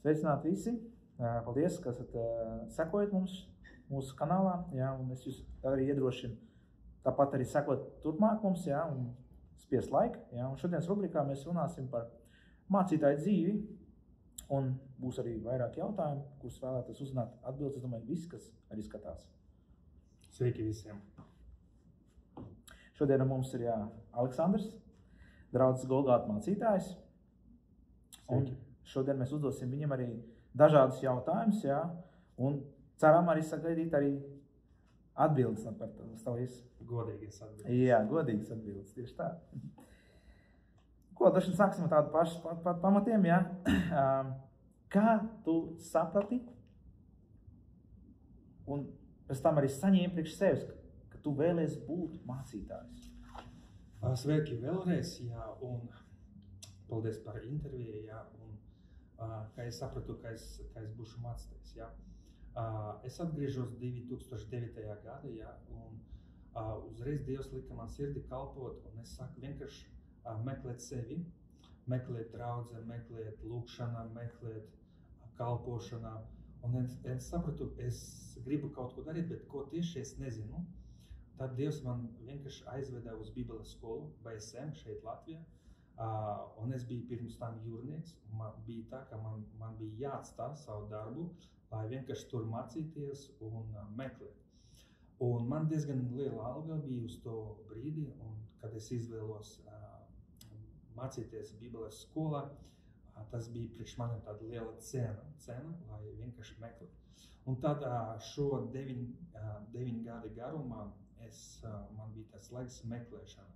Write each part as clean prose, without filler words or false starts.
Sveicināti visi! Paldies, ka esat sekojat mums mūsu kanālā, jā, un es jūs arī iedrošinu tāpat arī sekot turpmāk mums, jā, un spiest laiku, jā, un šodienas rubrikā mēs runāsim par mācītāju dzīvi, un būs arī vairāk jautājumu, kurus vēlētos uzzināt atbildes, es domāju, visi, kas arī skatās. Sveiki visiem! Šodien mums ir Aleksandrs, draudzes Golgāta mācītājs, un šodien mēs uzdosim viņam arī dažādus jautājumus, jā, un ceram arī sagaidīt arī atbildes par to visu. Godīgas atbildes. Jā, godīgas atbildes, tieši tā. Ko, dažkārt sāksim ar tādu pašu pamatiem, jā. Kā tu saprati un pēc tam arī saņēmi priekš sevis, ka tu vēlies būt mācītājs? Sveiki vēlreiz, jā, un paldies par interviju, jā, un kā es sapratu, ka es būšu mācītājs, jā. Es atgriežos 2009. Gada, jā, un uzreiz Dievs lika man sirdi kalpot, un es sāku vienkārši meklēt sevi, meklēt draudze, meklēt lūkšanā, meklēt kalpošanā, un es sapratu, es gribu kaut ko darīt, bet ko tieši es nezinu. Tad Dievs man vienkārši aizveda uz Bībeles skolu, BSM, šeit Latvijā, un es biju pirms tam jūrnieks, un man bija tā, ka man bija jāatstāj savu darbu, lai vienkārši tur mācīties un meklēt. Un man diezgan liela alga bija uz to brīdi, un kad es izvēlos mācīties Bībeles skolā, tas bija priekš maniem tāda liela cena, lai vienkārši meklētu. Un tad šo 9 gadu garumā man bija tas laiks meklēšana.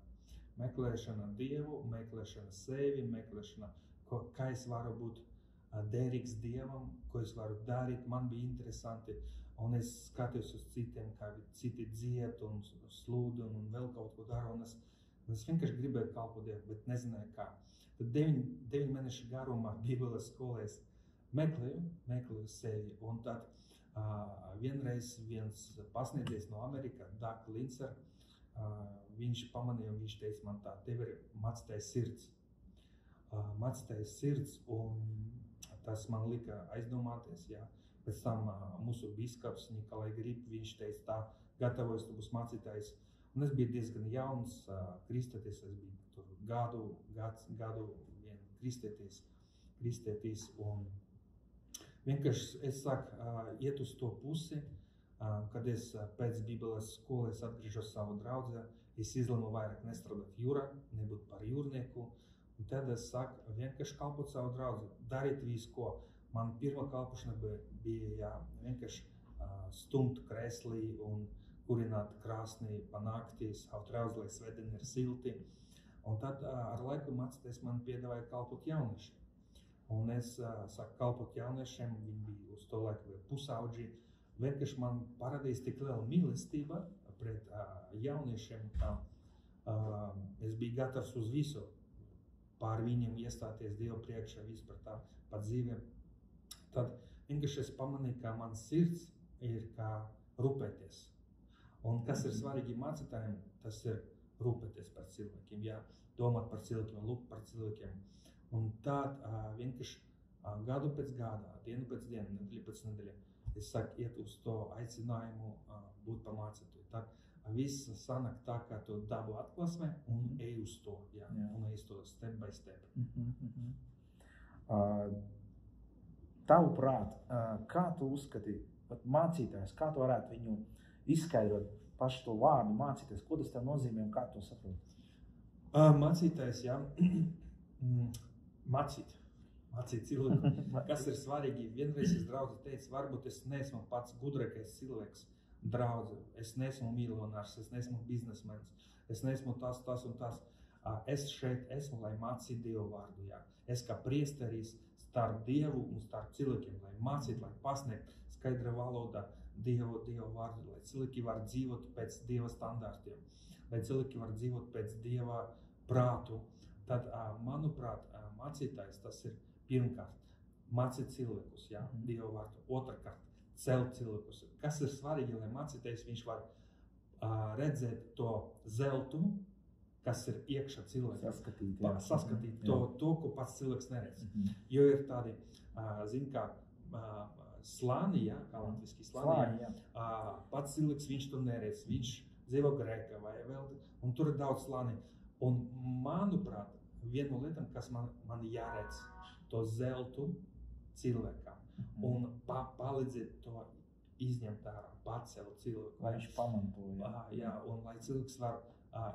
Meklēšana Dievu, meklēšana sevi, meklēšana, kā es varu būt derīgs Dievam, ko es varu darīt. Man bija interesanti, un es skatījos uz citiem, kā citi dzied un slūd un vēl kaut ko dara, un es vienkārši gribēju kalpot Dievu, bet nezināju kā. Tad 9 mēnešu garumā Bībeles skolā es meklēju sevi, un tad vienreiz viens pasniedzējs no Amerikas, Doug Lincer, viņš pamanīja, un viņš teica man tā, tev ir mācītājs sirds. Mācītājs sirds, un tas man lika aizdomāties, jā. Pēc tam mūsu bīskaps Nikolai Grip, viņš teica tā, gatavojas, tu būs mācītājs. Un es biju diezgan jauns kristētis, es biju tur gadu vien kristētis, un vienkārši es sāku iet uz to pusi. Kad es pēc Bībeles skolas atgriežos savu draudzē, es izlēmu vairāk nestrādāt jūrā, nebūt par jūrnieku. Un tad es sāku vienkārši kalpot savu draudzi, darīt visu, ko. Man pirmā kalpošana bija vienkārši stumt kreslī un kurināt krāsnī pa naktī, savu draudzi, lai svētdiena ir silti. Un tad ar laiku mācīties man piedāvāja kalpot jauniešiem. Un es sāku kalpot jauniešiem, viņi bija uz to laiku vēl pusauģi. Vienkārši man parādījās tik liela mīlestība pret jauniešiem, ka es biju gatavs uz visu pār viņiem iestāties Dievu priekšā, visu par dzīvēm. Tad vienkārši es pamanīju, ka mans sirds ir kā rūpēties. Un kas ir svarīgi mācītājiem, tas ir rūpēties par cilvēkiem, jā, domāt par cilvēkiem, lūgt par cilvēkiem. Un tad vienkārši gadu pēc gada, dienu pēc dienu, nedēļu pēc nedēļa, es sāku iet uz to aicinājumu būt par mācītāju. Tad viss sanāk tā, ka tu dabu atklāsmē un ej uz to, jā, un ej uz to step by step. Tavuprāt, kā tu uzskati, mācītājs, kā tu varētu viņu izskaidrot pašu to vārdu mācītājs, ko tas tev nozīmē un kā tu saproti? Mācītājs, jā, mācīt cilvēku. Kas ir svarīgi? Vienreiz es draudzi teicu, varbūt es neesmu pats gudrākais cilvēks draudzi. Es neesmu miljonārs, es neesmu biznesmens, es neesmu tas un tas. Es šeit esmu, lai mācītu Dievu vārdu. Jā. Es kā priesteris starp Dievu un starp cilvēkiem, lai mācītu, lai pasniegtu skaidra valoda Dievu vārdu, lai cilvēki var dzīvot pēc Dieva standartiem, lai cilvēki var dzīvot pēc Dieva prātu. Tad, manuprāt, mācītājs tas ir pirmkārt mācīt cilvēkus, jā, Dieva vārdu. Otrkārt, celt cilvēkus. Kas ir svarīgi, lai mācītājs viņš var redzēt to zeltu, kas ir iekšā cilvēkam. Saskatīt to, ko pats cilvēks neredz. Jo ir tādi, zin kā, slāni, jā, kā latviski slāni, pats cilvēks viņš to neredz, viņš dzīvo Grēkā vai vēl, un tur ir daudz slāni. Un manuprāt, viena no lietām, kas man jāredz, to zeltu cilvēkam, un palīdzēt to izņemt ārā, pacelt cilvēku. Lai viņš pamanto, jā, un lai cilvēks var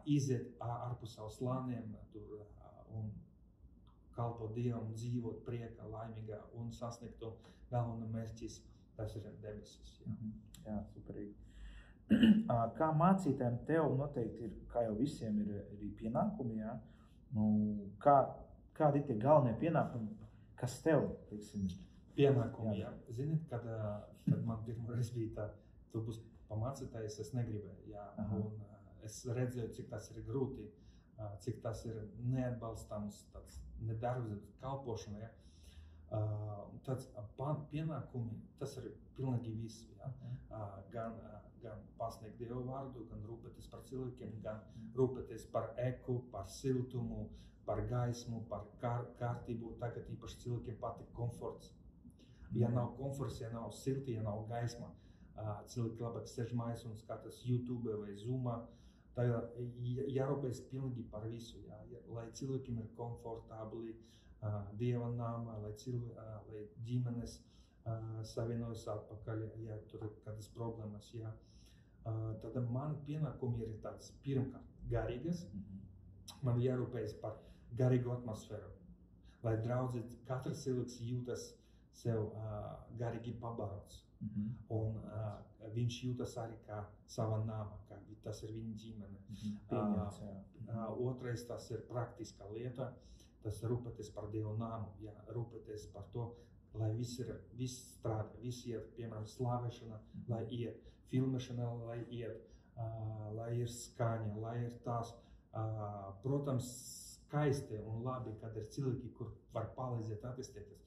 iziet ārpus savu slāniem tur, un kalpot Dievam, dzīvot priekā, laimīgā un sasniegt to galveno mērķis, tas ir debesis. Jā, superīgi. Kā mācītājiem tev noteikti ir, kā jau visiem ir pienākumi, jā? Nu, kādi ir tie galvenie pienākumi, kas tev, teiksim, pienākumi, jā. Ziniet, kad man pirmoreiz bija tā, tu būs pamācītājs, es negribēju, jā. Un es redzēju, cik tas ir grūti, cik tas ir neatbalstāms, tāds nedarbs kalpošana, jā. Tāds pienākumi, tas ir pilnīgi viss, jā. Gan pasniegt Dievu vārdu, gan rūpēties par cilvēkiem, gan rūpēties par eku, par siltumu, par gaismu, par kārtību, tagad īpaši cilvēkiem patīk komforts. Ja nav komforts, ja nav silti, ja nav gaisma, cilvēki labāk sēž mājās un skatās YouTube vai Zoomā, tagad jārūpēs pilnīgi par visu, jā. Lai cilvēkiem ir komfortabli, Dieva nāmā, lai ģimenes savienojas atpakaļ, ja tur ir kādas problēmas, jā. Tad man pienākumi ir tāds, pirmkārt, garīgas, man jārūpējas par garīgu atmosfēru, lai draudzē katrs cilvēks jūtas sev garīgi pabarots, un viņš jūtas arī kā sava nāma, kā tas ir viņa ģimene. Otrais, tas ir praktiska lieta, tas rūpēties par Dievu nāmu, jā, rūpēties par to, lai viss strādā, viss iet, piemēram, slāvēšana, lai iet, filmēšana, lai iet, lai ir skaņa, lai ir tās, protams, skaisti un labi, kad ir cilvēki, kur var palīdzēt attīstīties,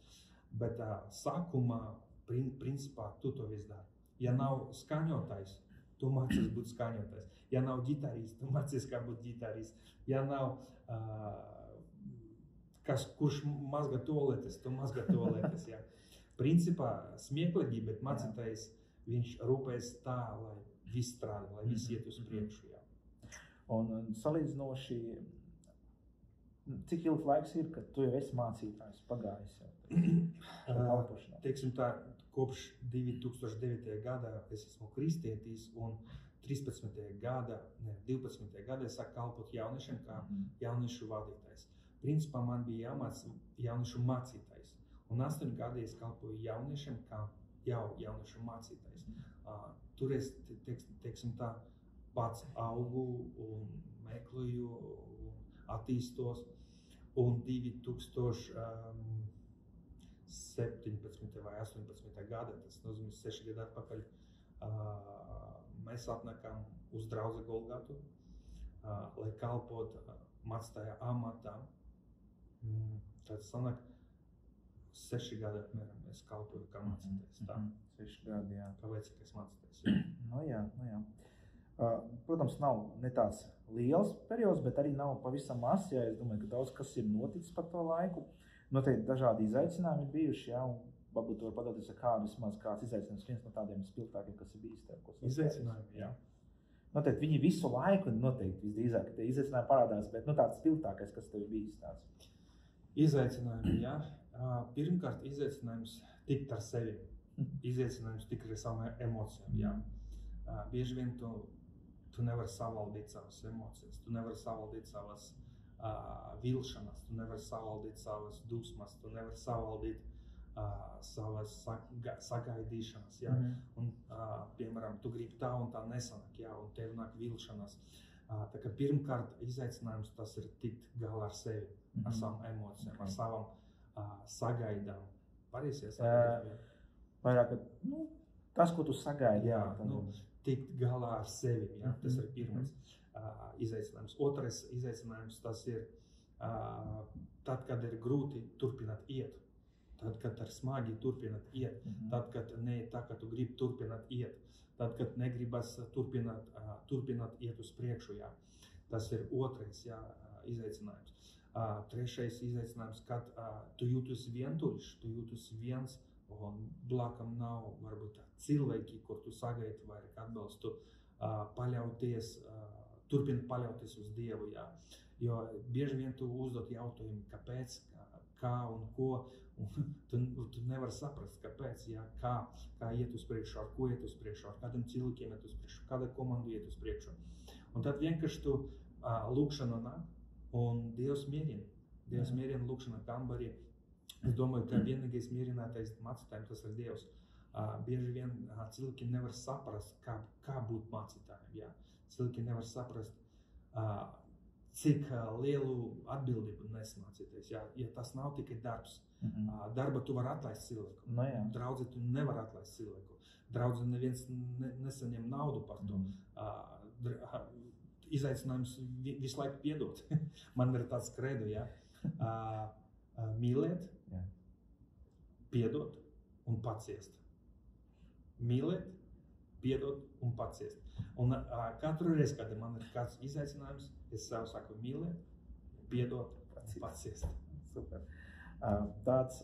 bet sākumā, principā, tu to viss dari. Ja nav skaņotājs, tu mācies būt skaņotājs. Ja nav ģitārists, tu mācies kā būt ģitārists. Ja nav kurš mazgā toaletes, tu mazgā toaletes, jā. Principā smieklīgi, bet mācītājs, viņš rūpēs tā, lai viss strādā, lai viss iet uz priekšu, jā. Un salīdzinoši, cik ilgs laiks ir, kad tu jau esi mācītājs pagājis jau? Teiksim tā, kopš 2009. gadā es esmu kristietis un 12. gadā es sāku kalpot jauniešiem kā jauniešu vadītājs. Principā man bija jāmāc jauniešu mācītājs. Un 8 gadi es kalpoju jauniešiem kā jauniešu mācītājs. Tur es, teiksim tā, pats augu un meklēju un attīstos. Un 2017. vai 18. gada, tas nozīmē 6 gadi atpakaļ, mēs atnākām uz draudzi Golgatu, lai kalpot mācītāja amatā. Tad sanāk 6 gadi apmēram es kalpoju kā mācītājs. 6 gadi, jā. Kā vecākais mācītājs. Nu jā. Protams, nav ne tāds liels periods, bet arī nav pavisam mazs, jā. Es domāju, ka daudz kas ir noticis par to laiku. Noteikti dažādi izaicinājumi ir bijuši, jā, un varbūt var padoties ar kādu vismaz kāds izaicinājums, viens no tādiem spilgtākiem, kas ir bijis tev. Izaicinājumi, jā. Noteikti viņi visu laiku, noteikti visdrīzāk, ka tie izaicinājumi parādās, bet tāds spilgtākais, kas tev ir bijis tāds. Izaicinājumi, jā. Pirmkārt, izaicinājums tikt ar sevi. Izaicinājums tikt ar savām emocijām, jā. Bieži vien tu nevari savaldīt savas emocijas, tu nevari savaldīt savas vilšanas, tu nevari savaldīt savas dusmas, tu nevari savaldīt savas sagaidīšanas, jā. Un, piemēram, tu gribi tā un tā nesanāk, jā, un tev nāk vilšanas. Tā kā pirmkārt izaicinājums tas ir tikt galā ar sevi, ar savām emocijām, ar savām sagaidām. Pareizi sagaidām, jā. Vairāk, tas, ko tu sagaidi, jā. Tikt galā ar sevi, jā, tas ir pirmais izaicinājums. Otrais izaicinājums tas ir tad, kad ir grūti turpināt iet. Tad, kad ir smagi turpināt iet. Tad, kad neiet tā, ka tu gribi turpināt iet. Tad, kad negribas turpināt iet uz priekšu, jā. Tas ir otrais izaicinājums. Trešais izaicinājums, kad tu jūties vientuļš, tu jūties viens un blakam nav varbūt cilvēki, kur tu sagaidi vairāk atbalstu, turpini paļauties uz Dievu. Jā. Jo bieži vien tu uzdod jautājumu, kāpēc, kā un ko, un tu nevari saprast, kāpēc, jā, kā iet uz priekšu, ar ko iet uz priekšu, ar kādiem cilvēkiem iet uz priekšu, kāda komanda iet uz priekšu. Un tad vienkārši tu lūkšana nāk, un Dievs mierina. Dievs mierina lūkšana kambarī. Es domāju, ka vienīgais mierinātais mācītājiem tas ir Dievs. Bieži vien cilvēki nevar saprast, kā būt mācītājiem. Jā. Cilvēki nevar saprast, cik lielu atbildību nes mācīties. Ja tas nav tikai darbs. Darba tu vari atlaist cilvēku. No, Draudzi tu nevar atlaist cilvēku. Draudzi neviens nesaņem naudu par to. Izaicinājums visu laiku piedot. Man ir tāds kredo, ja? Mīlēt, piedot un paciest. Mīlēt, piedot un paciest. Un katru reizi, kad man ir kāds izaicinājums, es sev saku mīlēt, piedot un paciest. Super. Tāds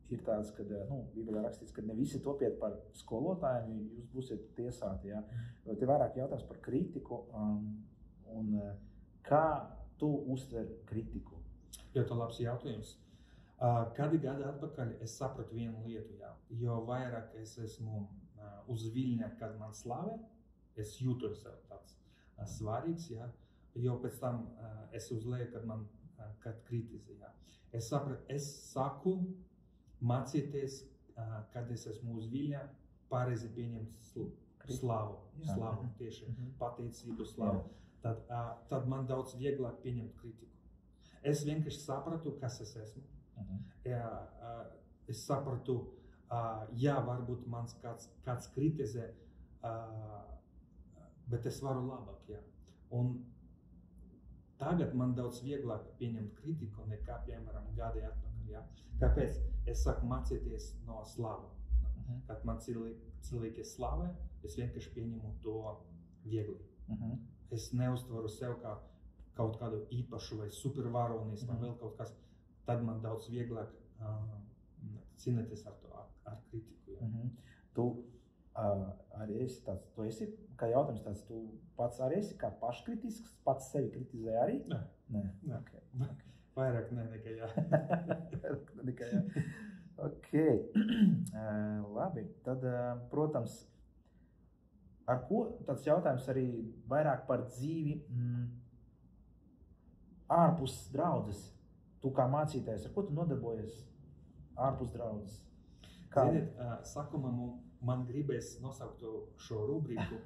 ir tāds, kad, Bībelē rakstīts, ka ne visi topiet par skolotājiem, jūs būsiet tiesāti, ja? Te vairāk jautājums par kritiku, un kā tu uztver kritiku? Ļoti labs jautājums. Kādi gadi atpakaļ es sapratu vienu lietu, jā. Jo vairāk es esmu uz viļņa, kad man slavē, es jūtu sev tāds svarīgs, jā. Jo pēc tam es uzlēju, kad kritizē, jā. Es sapratu, es saku mācīties, kad es esmu uz viļņa, pareizi pieņemt slavu, tieši pateicību, slavu. Tad man daudz vieglāk pieņemt kritiku. Es vienkārši sapratu, kas es esmu. Es sapratu, varbūt mans kāds kritizē, bet es varu labāk, jā. Un tagad man daudz vieglāk pieņemt kritiku nekā, piemēram, gadi atpakaļ, jā. Kāpēc? Es saku mācīties no slavu. Kad man cilvēki slavē, es vienkārši pieņemu to viegli. Es neuztveru sev kā kaut kādu īpašu vai supervaronismu vai vēl kaut kas. Tad man daudz vieglāk cīnīties ar kritiku. Jā. Tu arī esi tāds, kā jautājums tāds, tu pats arī esi kā paškritisks, pats sevi kritizē arī? Nē. Okay. Vairāk nekā jā. Nekā jā. Ok. Labi, tad, protams, ar ko tāds jautājums arī vairāk par dzīvi ārpus draudzes? Tu kā mācītājs, ar ko tu nodarbojies ārpus draudzes? Ziniet, sākumā man gribēs nosaukt šo rubriku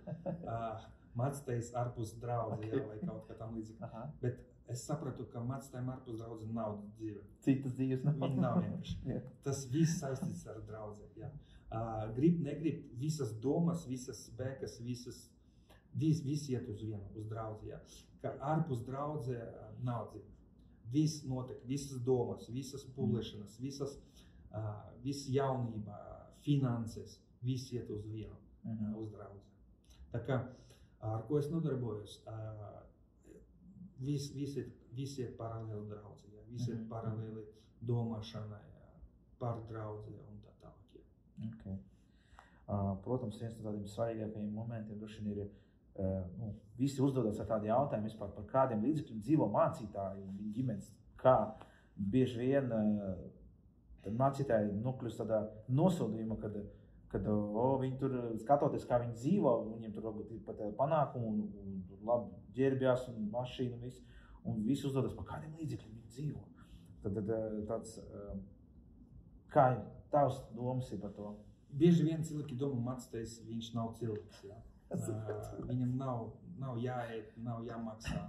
mācītājs ārpus draudzes, jā, vai kaut kā tam līdzīgi. Bet es sapratu, ka mācītājiem ārpus draudzes nav dzīve. Citas dzīves nav. Viņi nav vienkārši. Tas viss saistīts ar draudzē, jā. Grib, negrib, visas domas, visas bēkas, viss iet uz vienu, uz draudzi, jā. Ka ārpus draudzē nav dzīve. Viss notiek, visas domas, visas pūlēšanas, viss jaunība, finanses, viss iet uz vienu, uz draudzi. Tā kā, ar ko es nodarbojos, viss iet paralēli draudzi, ja? Viss iet paralēli domāšanai par draudzi un tā tālāk. Ja? Okay. Protams, viens no tādiem svarīgākajiem momentiem droši vien ir, visi uzdodas ar tādu jautājumu vispār par kādiem līdzekļiem dzīvo mācītāji un viņa ģimenes, kā bieži vien mācītāji nokļūst tādā nosodījumā, kad viņi tur skatoties, kā viņi dzīvo, viņiem tur varbūt ir pat panākumu un labi ģērbjās un mašīnu un viss, un visi uzdodas par kādiem līdzekļiem viņi dzīvo. Tad tāds, kā tavs domas ir par to? Bieži vien cilvēki domā, mācītājs, viņš nav cilvēks, jā. Viņam nav jāiet, nav jāmaksā.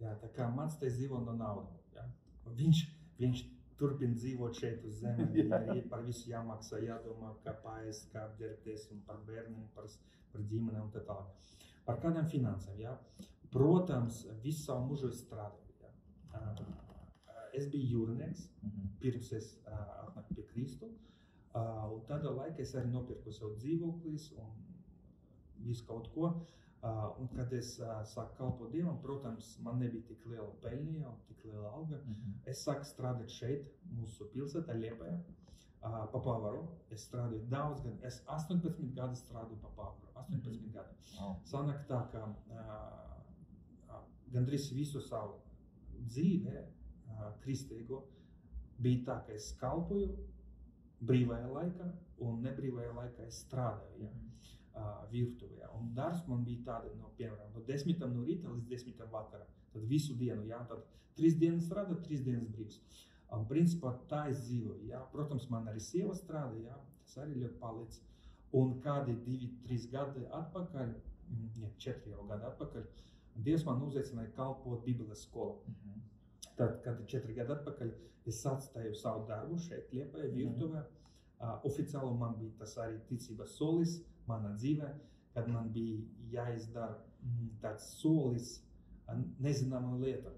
Jā, tā kā mācītājs dzīvo no naudas. Ja? Viņš turpina dzīvot šeit uz zemes, viņam par visu jāmaksā, jādomā, kā paēst, kā apģērbties un par bērniem, par ģimeni un tā tālāk. Par kādām finansēm, ja? Protams, visu savu mūžu es strādāju. Ja? Es biju jūrnieks, pirms es atnāku pie Kristu, un tādā laikā es arī nopirku savu dzīvoklis un visu kaut ko. Un kad es sāku kalpot Dievam, protams, man nebija tik liela peļņa jau, tik liela alga. Es sāku strādāt šeit, mūsu pilsētā, Liepājā, pa pavaru. Es strādāju daudz gadu, es 18 gadu strādāju pa pavaru, 18 gadu. Sanāk tā, ka gandrīz visu savu dzīvē, kristīgo, bija tā, ka es kalpoju brīvajā laikā un nebrīvajā laikā es strādāju. Virtuvē. Un darbs man bija tāda, piemēram, no 10 no rīta līdz 10 vakarā. Tad visu dienu, tad 3 dienas strādā, 3 dienas brīvs. Un principā tā es dzīvoju. Protams, man arī sieva strādā, tas arī ļoti palīdz. Un kādi 2-3 gadi atpakaļ, 4 jau gadi atpakaļ, Dievs man uzaicināja kalpot Bībeles skolu. Tad, kad 4 gadi atpakaļ, es atstāju savu darbu šeit, Liepājā, virtuvē. Oficiāli man bija tas arī ticības solis manā dzīvē, kad man bija jāizdara tāds solis nezināma lieta.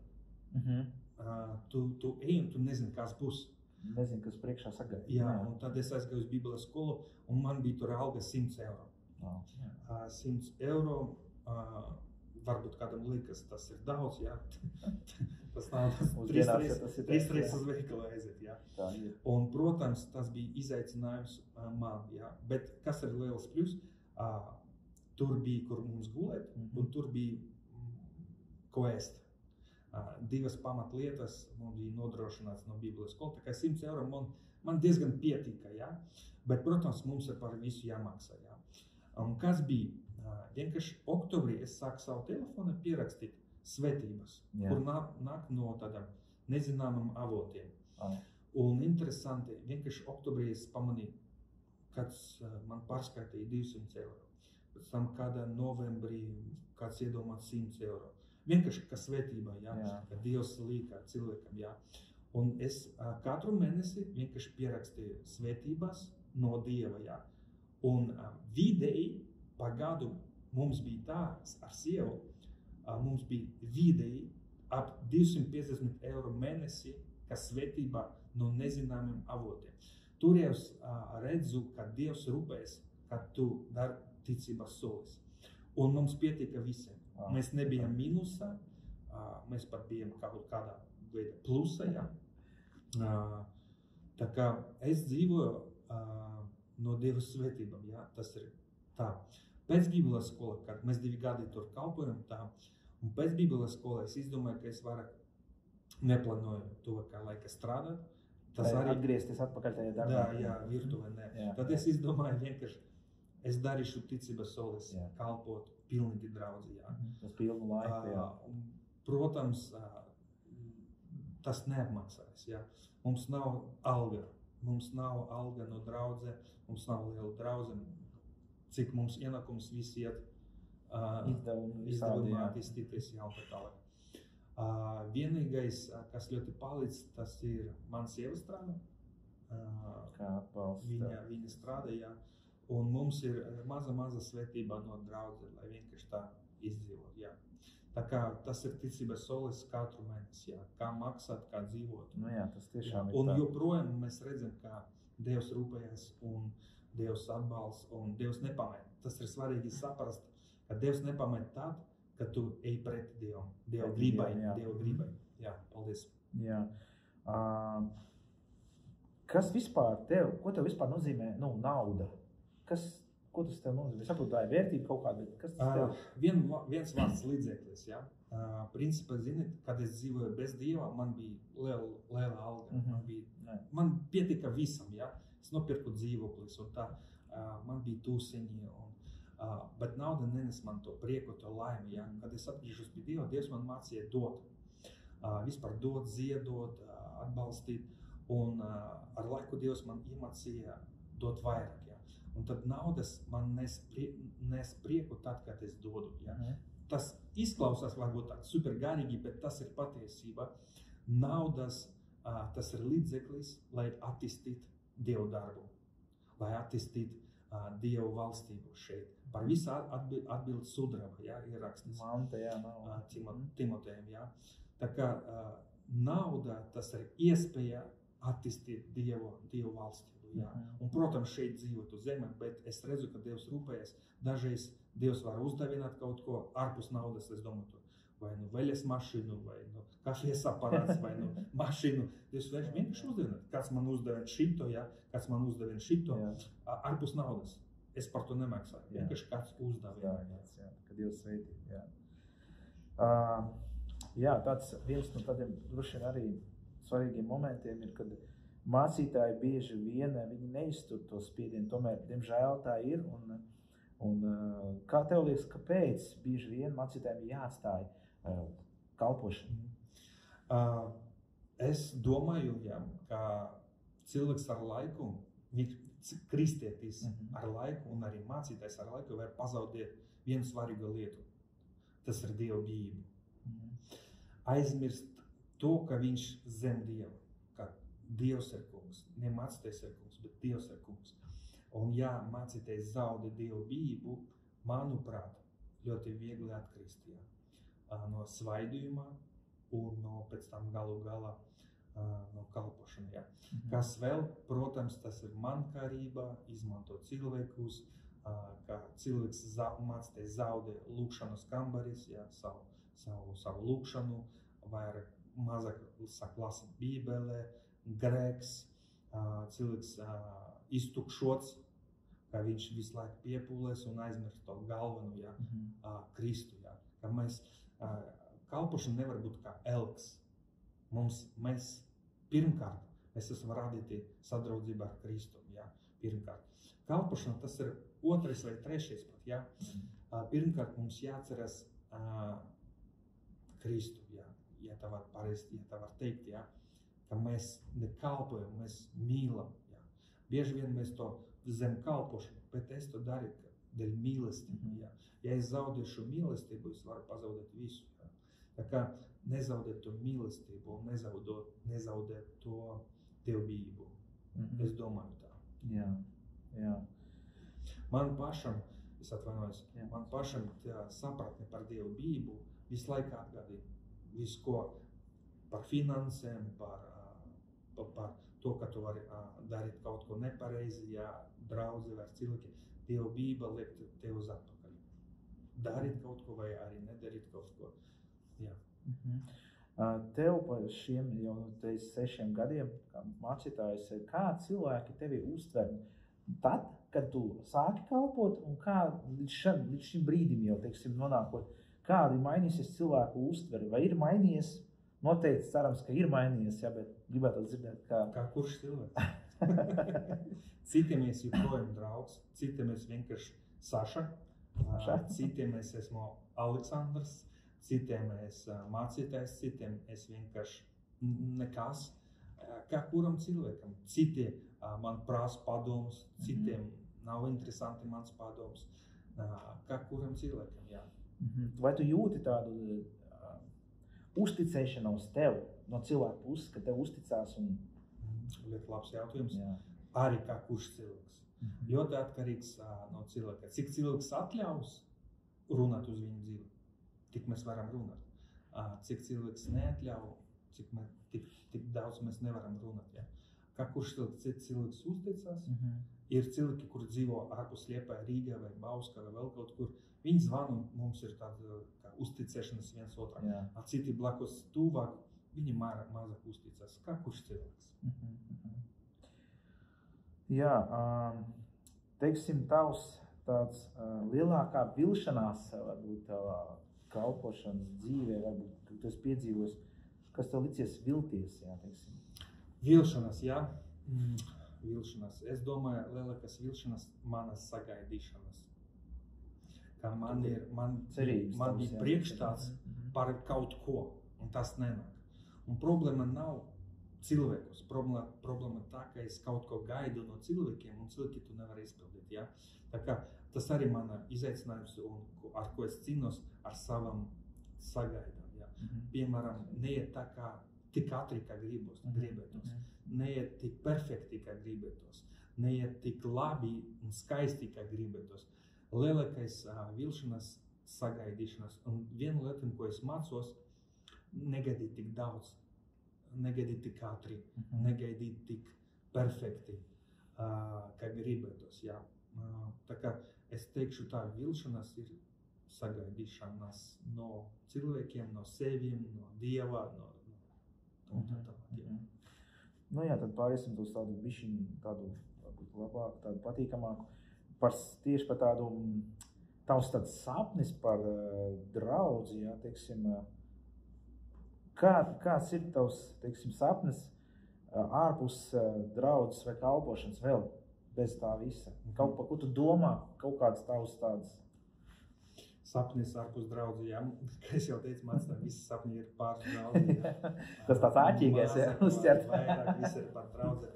Tu ej un tu nezini, kas būs. Nezinu, kas priekšā sagaida. Jā, un tad es aizgāju uz Bībeles skolu un man bija tur alga 100 eiro. 100 eiro, varbūt kādam liekas, tas ir daudz, Tas nav tas 3 reizes uz veikalu aiziet, Un, protams, tas bija izaicinājums man, Bet kas ir liels plus? Tur bija, kur mums gulēt, un tur bija ko ēst. 2 pamatlietas mums bija nodrošināts no Bībeles skolas, tā kā 100 eiro man diezgan pietika, Bet, protams, mums ir par visu jāmaksā, Un kas bija? Vienkārši oktobrī es sāku savu telefonu pierakstīt svētības, kur nāk no tādām nezināmām avotiem. Un interesanti, vienkārši oktobrī es pamanīju, kāds man pārskaitīja 200 eiro. Pēc tam kādā novembrī kāds iedomāts 100 eiro. Vienkārši kā svētībā, ka Dievs līka cilvēkam, Un es katru mēnesi vienkārši pierakstīju svētības no Dieva, Un vidēji pa gadu mums bija tā ar sievu, mums bija vidēji ap 250 eiro mēnesi, kas svētībā no nezināmiem avotiem. Tur jau redzu, ka Dievs rūpēs, kad tu dari ticības solis. Un mums pietika visiem. Mēs nebijām mīnusā, mēs pat bijām kaut kādā veida plusā. Tā kā es dzīvoju no Dieva svētībām, tas ir tā. Pēc Bībeles skola, kad mēs 2 gadi tur kalpojam, un pēc Bībeles skola es izdomāju, ka es varu neplānoju tuvākā laika strādāt. Tas arī atgriezties atpakaļ tajā darbā. Virtuvē, nē. Tad es izdomāju vienkārši, es darīšu ticības solis, kalpot pilnīgi draudzi, Tas pilnu laiku, Protams, tas neapmaksājas, Mums nav alga. Mums nav alga no draudzē, mums nav liela draudze. Cik mums ienākums visi iet izdevumā attīstīties un tā tālāk. Vienīgais, kas ļoti palīdz, tas ir man sieva strādā. Viņa strādā, un mums ir maza svētība no draudzē, lai vienkārši tā izdzīvot. Tā kā tas ir ticības solis katru mēnesi, kā maksāt, kā dzīvot. Tas tiešām ir un joprojām mēs redzam, ka Dievs rūpējas un Dievs atbalsta un Dievs nepamet. Tas ir svarīgi saprast, ka Dievs nepamet tad, kad tu ej pret Dievam. Dieva gribai. Paldies. Kas vispār ko tev vispār nozīmē, nauda? Ko tas tev nozīmē? Es saprotu, tā ir vērtība kaut kāda, bet kas tas tev? Viens vārds līdzeklis, Principā, zini, kad es dzīvoju bez Dieva, man bija liela alga. Man pietika visam, Es nopirku dzīvoklis un tā, man bija tūsiņi, bet nauda nenes man to prieku, to laimi, Kad es atgriežos pie Dieva, Dievs man mācīja dot. Vispār dot, ziedot, atbalstīt, un ar laiku Dievs man iemācīja dot vairāk, Un tad naudas man nes prieku tad, kad es dodu, Tas izklausās varbūt tā super garīgi, bet tas ir patiesība. Naudas, tas ir līdzeklis, lai attīstītu Dievu darbu, lai attīstītu Dievu valstību šeit. Par visu atbild sudraba, ir rakstīts Timotejam, Tā kā nauda, tas ir iespēja attīstīt Dievu valstību. Jā. Un, protams, šeit dzīvot uz zeme, bet es redzu, ka Dievs rūpējas. Dažreiz Dievs var uzdavināt kaut ko ārpus naudas, es domāju, vai nu veļas mašīnu, vai nu kafijas aparāts, vai nu mašīnu. Dievs vienkārši uzdavināt. Kāds man uzdevina šito, jā, kāds man uzdevina šito, ārpus naudas. Es par to nemaksāju. Vienkārši kāds uzdevina. Jā, kad Dievs sveitī. Jā, tāds viens no tādiem droši vien arī svarīgiem momentiem ir, kad mācītāji bieži vien viņi neiztur to spiedienu, tomēr, diemžēl, tā ir. Un kā tev liekas, kāpēc bieži vien mācītājiem jāatstāj kalpošana? Es domāju, ka cilvēks ar laiku, kristietis ar laiku un arī mācītājs ar laiku var pazaudēt vienu svarīgu lietu. Tas ir Dieva bijību. Aizmirst to, ka viņš zem Dieva, ka Dievs ir kungs, ne mācītājs ir kungs, bet Dievs ir kungs. Un ja mācītājs zaudē Dieva bijību, manuprāt, ļoti viegli atkrist no svaidījuma un no pēc tam galu galā no kalpošana. Kas vēl, protams, tas ir mankārība, izmanto cilvēkus, ka cilvēks mācītājs zaudē lūkšanas kambaris, savu lūkšanu, vai mazāk sāk lasīt Bībelē, grēks, cilvēks iztukšots, ka viņš visu laiku piepūlēs un aizmirst to galveno, Kristu. Ka kalpošana nevar būt kā elks. Mēs pirmkārt, mēs esam radīti sadraudzībā ar Kristu, pirmkārt. Kalpošana tas ir otrais vai trešais pat, Pirmkārt mums jāatceras Kristu, ja tā var pareizi, ja tā var teikt, ka mēs nekalpojam, mēs mīlam. Bieži vien mēs to zem kalpošanu, bet es to daru dēļ mīlestību. Ja es zaudēšu mīlestību, es varu pazaudēt visu. Tā kā nezaudēt to mīlestību un nezaudēt to dievbijību. Es domāju tā. Jā. Man pašam, es atvainojos, man pašam tā sapratne par dievbijību visu laiku atgādina. Visu ko par finansēm, par to, ka tu vari darīt kaut ko nepareizi, draudzi vai cilvēki. Dievbijība liek tev uz atpakaļ. Darīt kaut ko vai arī nedarīt kaut ko. Tev par šiem jau 6 gadiem, kā mācītājs, kā cilvēki tevi uztver tad, kad tu sāki kalpot un kā līdz šim brīdim jau, nonākot, kādi mainīsies cilvēku uztveri, vai ir mainījies? Noteikti cerams, ka ir mainījies, bet gribētu dzirdēt, kā... Kā kurš cilvēks? Citiem es joprojām draugs, citiem es vienkārši Saša, citiem es esmu Aleksandrs, citiem es mācītājs, citiem es vienkārši nekas, kā kuram cilvēkam. Citi man prasa padomus, citiem nav interesanti mans padomus, kā kuram cilvēkam, Vai tu jūti tādu uzticēšanos tev no cilvēku puses, ka tev uzticās un... Ļoti labs jautājums. Arī kā kurš cilvēks. Ļoti atkarīgs no cilvēka. Cik cilvēks atļaus runāt uz viņu dzīvi, tik mēs varam runāt. Cik cilvēks neatļauj, tik daudz mēs nevaram runāt. Kā kurš cilvēks uzticās. Ir cilvēki, kuri dzīvo ārpus Liepāja, Rīgā vai Bauskā vai vēl kaut kur. Viņi zvana, mums ir tāda uzticēšanas viens otram. Citi blakus tuvāk, viņi mazāk uzticās. Kā kurš cilvēks. Teiksim, tavs tāds lielākā vilšanās, varbūt tavā kalpošanas dzīvē, varbūt, ka tu esi piedzīvos, kas tev licies vilties, teiksim. Vilšanās, Vilšanās. Es domāju, lielākās vilšanās manas sagaidīšanas. Ka man bija priekšstats par kaut ko, un tas nenāk. Un problēma nav cilvēkus. Problēma tā, ka es kaut ko gaidu no cilvēkiem, un cilvēki to nevar izpildīt. Tā kā tas arī mana izaicinājums, ar ko es cīnos ar savam sagaidām. Piemēram, neiet tā kā tik ātri, kā gribētos. Neiet tik perfekti, kā gribētos. Neiet tik labi un skaisti, kā gribētos. Lielākais vilšanās sagaidīšanas. Un viena lieta, ko es mācos, negaidīt tik daudz. negaidīt tik ātri, negaidīt tik perfekti, kā gribētos. Jā. Tā kā es teikšu tā, vilšanās ir sagaidīšanās no cilvēkiem, no seviem, no Dieva, no tā tālāk. Nu jā, tad pāriesim uz tādu bišķiņu, tādu labāku, tādu patīkamāku, tieši par tādu, tavs tāds sapnis par draudzi, jā, teiksim, kāds ir tavs, teiksim, sapnis ārpus draudzes vai kalpošanas vēl bez tā visa? Kaut par ko tu domā, kaut kāds tavs tāds? Sapnis ārpus draudzi, jā. Kā es jau teicu, mans tā visi sapņi ir pār draudzi, jā. Tas tāds āķīgais, jā, uzķert. Vairāk, viss ir par draudzi.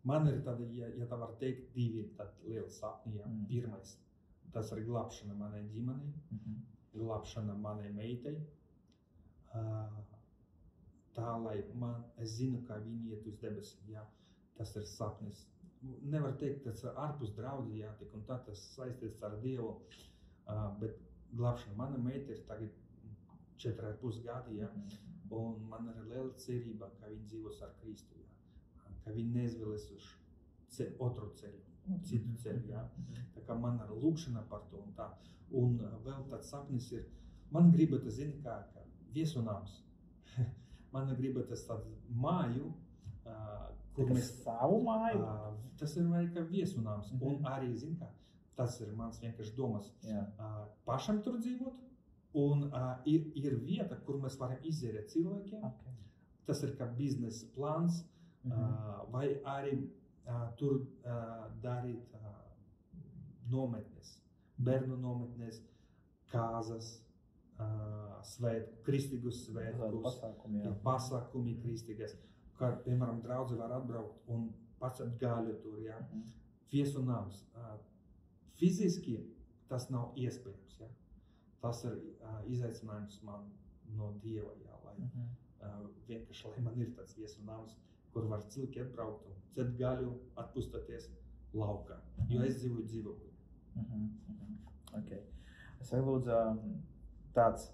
Man ir tādi, ja tā var teikt, divi tādi lieli sapņi, jā. Pirmais, tas ir glābšana manai ģimenei, glābšana manai meitai. Tā, lai es zinu, kā viņi iet uz debesīm, jā. Tas ir sapnis. Nevar teikt, tas ir ārpus draudzi, jā, tik un tā tas saistīts ar Dievu. Bet glābšana mana meita ir tagad 4,5 gadi, ja? Un man ir liela cerība, ka viņa dzīvos ar Kristu, ja? Ka viņa neizvēlēs uz otru ceļu, citu ceļu. Ja? Tā kā man ir lūkšana par to un tā. Un vēl tāds sapnis ir, man gribētu zini kā viesunāms. Man gribētu tādu māju, kur mēs savu māju? Tas ir vai kā viesunāms. Un arī, zini kā, tas ir mans vienkārši domas pašam tur dzīvot, un ir vieta, kur mēs varam izierēt cilvēkiem. Okay. Tas ir kā biznesa plāns, vai arī tur darīt nometnes, bērnu nometnes, kāzas, kristīgus svētkus, pasākumi kristīgas, kā, piemēram, draudzi var atbraukt un pacelt gaļu tur, jā. Viesunāms. Fiziski tas nav iespējams, ja? Tas ir izaicinājums man no Dieva, jā, lai vienkārši, lai man ir tāds viesunāms, kur var cilvēki atbraukt un cet gaļu, atpustoties laukā, jo es dzīvoju dzīvokļu. Okay. Es vēl lūdzu, tāds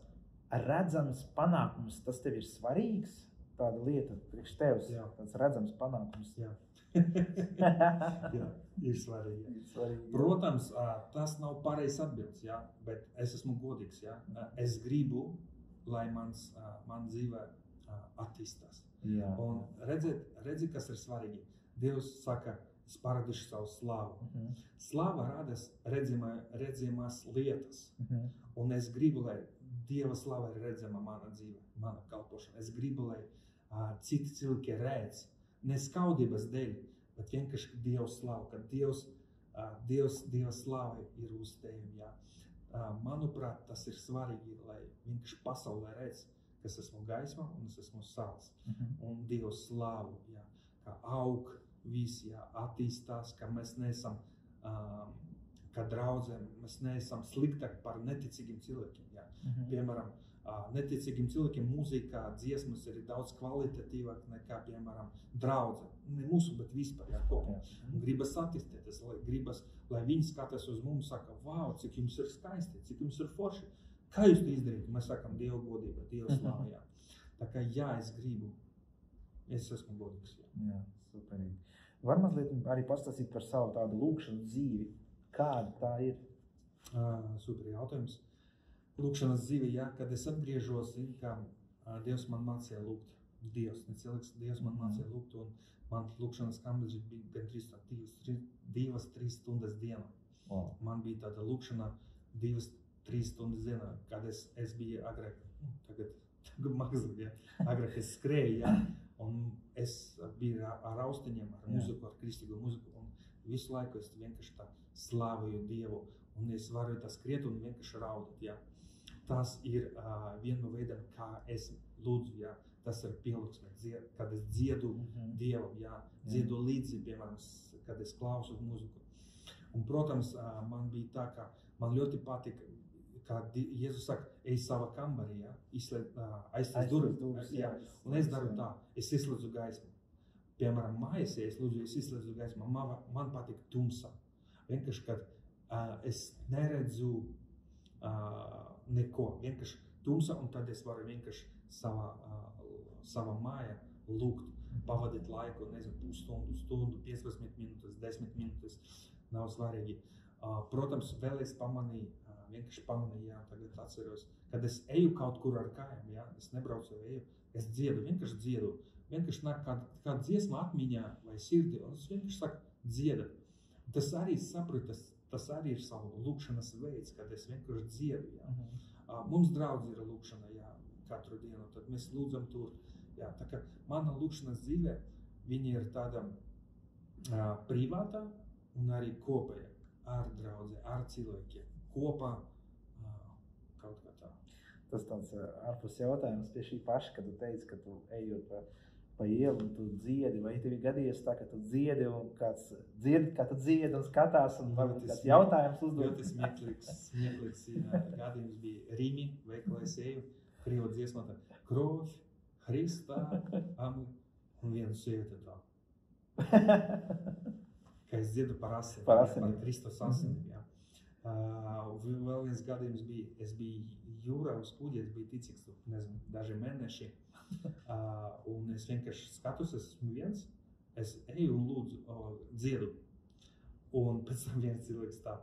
redzams panākums, tas tev ir svarīgs, tāda lieta priekš tevs, tāds redzams panākums. Jā. Jā, ir svarīgi. Protams, tas nav pareizs atbildes, jā, bet es esmu godīgs, jā. Es gribu, lai man dzīve attīstās. Jā. Un redzi, kas ir svarīgi. Dievs saka, es parādīšu savu slāvu. Slāva rādas redzamās lietas. Un es gribu, lai Dieva slāva ir redzama mana dzīve, mana kalpošana. Es gribu, lai citi cilvēki redz. Ne skaudības dēļ, bet vienkārši Dieva slāva, ka Dieva slāva ir uz tevi, jā. Manuprāt, tas ir svarīgi, lai vienkārši pasaulē redz, ka es esmu gaisma un es esmu sāls. Un Dieva slāvu, jā, ka aug visi, jā, attīstās, ka mēs neesam, kā draudzēm, mēs neesam sliktāk par neticīgiem cilvēkiem, jā. Piemēram, neticīgiem cilvēkiem mūzikā dziesmas ir daudz kvalitatīvāk nekā, piemēram, draudze. Ne mūsu, bet vispār, jā, kopā. Un gribas attīstīties, gribas, lai viņi skatās uz mums, saka, vau, cik jums ir skaisti, cik jums ir forši. Kā jūs to izdarīt? Mēs sakam, Dieva godība, Dieva slāva, jā. Tā kā, jā, es gribu. Es esmu godīgs, jā. Jā, superīgi. Var mazliet arī pastāstīt par savu tādu lūkšanu dzīvi. Kāda tā ir? Super jautājums. Lūkšanas dzīve, jā, kad es atgriežos, kā Dievs man mācīja lūgt. Dievs man mācīja lūgt, un man lūkšanas kamberis bija gan 2-3 stundas dienā. Wow. Man bija tāda lūkšana 2-3 stundas dienā, kad es biju agrāk, tagad mazliet, jā, agrāk es skrēju, jā, un es biju ar austiņiem, ar muziku, ar kristīgo muziku, un visu laiku es vienkārši tā slāvoju Dievu, un es varu tā skriet un vienkārši raudāt, jā. Tas ir viena no veidiem, kā es lūdzu, jā. Tas ir pielūgsme, kad es dziedu Dievam, jā. Dziedu līdzi, piemēram, kad es klausos muziku. Un, protams, man bija tā, ka man ļoti patika, kad Jēzus saka, ej savā kambarī, jā, aizslēdz durvis, jā. Un es daru tā, es izslēdzu gaismu. Piemēram, mājās, ja es lūdzu, es izslēdzu gaismu, man patika tumsa. Vienkārši, kad es neredzu neko, vienkārši tumsa, un tad es varu vienkārši savā savā mājā, lūgt, pavadīt laiku, nezinu, pusstundu, stundu, 15 minūtes, 10 minūtes, nav svarīgi. Protams, vēl es vienkārši pamanīju, jā, tagad atceros, kad es eju kaut kur ar kājām, jā, es nebraucu, eju, es dziedu, vienkārši nāk kāda dziesma atmiņā vai sirdī, un es vienkārši saku, dzieda. Tas arī saprotu, tas arī ir savu lūkšanas veids, kad es vienkārši dziedu, jā. Mums draudz ir lūkšana, jā, katru dienu, tad mēs lūdzam tur, jā, tā kā mana lūkšanas dzīve, viņa ir tāda privātā un arī kopēja ar draudzi, ar cilvēkiem, kopā kaut kā tā. Tas tāds ārpus jautājums pie šī paša, kad tu teici, ka tu ejot pa ielu un tu dziedi, vai tev ir gadījies tā, ka tu dziedi un kāds dziedi, kā tu dziedi un skatās un varbūt kāds jautājums uzdod? Ļoti smieklīgs gadījums bija Rīmi, veikalā es eju, krievu dziesmā tā, Krovi, Hristā, Amen, un vienu sievieti tā. Ka es dziedu par asinīm, par Kristus asinīm, jā. Vēl viens gadījums bija, es biju jūrā uz kuģi, es biju ticīgs, nezinu, daži mēneši, un es vienkārši skatos, esmu viens, es eju un lūdzu, dziedu, un pēc tam viens cilvēks tā,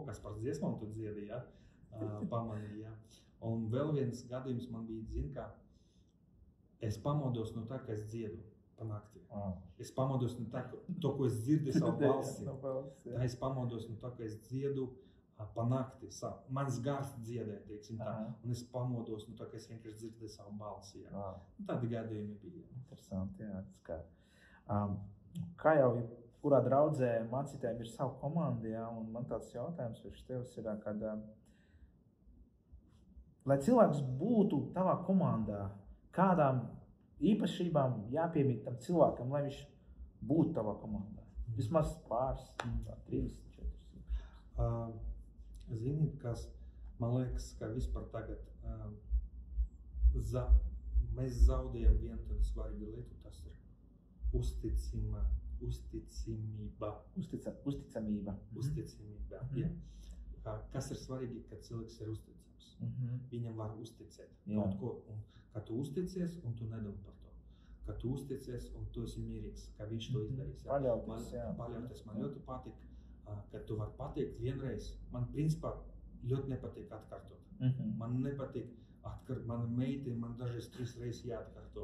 kas par dziesmām tu dziedi, jā, pamanīja, jā. Un vēl viens gadījums man bija, zin kā, es pamodos no tā, ka es dziedu pa nakti. Es pamodos no tā, to, ko es dzirdu savu balsi. Tā es pamodos no tā, ka es dziedu pa nakti. Mans gars dziedē, teiksim tā. Un es pamodos no tā, ka es vienkārši dzirdu savu balsi. Tādi gadījumi bija. Interesanti, jā. Kā jau kurā draudzē mācītājiem ir savu komandu, jā, un man tāds jautājums priekš tevis ir, kad lai cilvēks būtu tavā komandā, kādām īpašībām jāpiemīt tam cilvēkam, lai viņš būtu tavā komandā? Vismaz pāris, 3, 4. Ziniet, kas man liekas, ka vispār tagad mēs zaudējam vienu tādu svarīgu lietu, tas ir uzticamība. Uzticamība, jā. Kas ir svarīgi, kad cilvēks ir uzticams? Viņam var uzticēt kaut ko, un kad tu uzticies, un tu nedomā par to. Kad tu uzticies, un tu esi mierīgs, ka viņš to izdarīs. Paļauties. Man ļoti patīk, kad tu vari pateikt vienreiz. Man principā ļoti nepatīk atkārtot. Man nepatīk atkārtot. Mana meita, man dažreiz 3 reizes jāatkārto.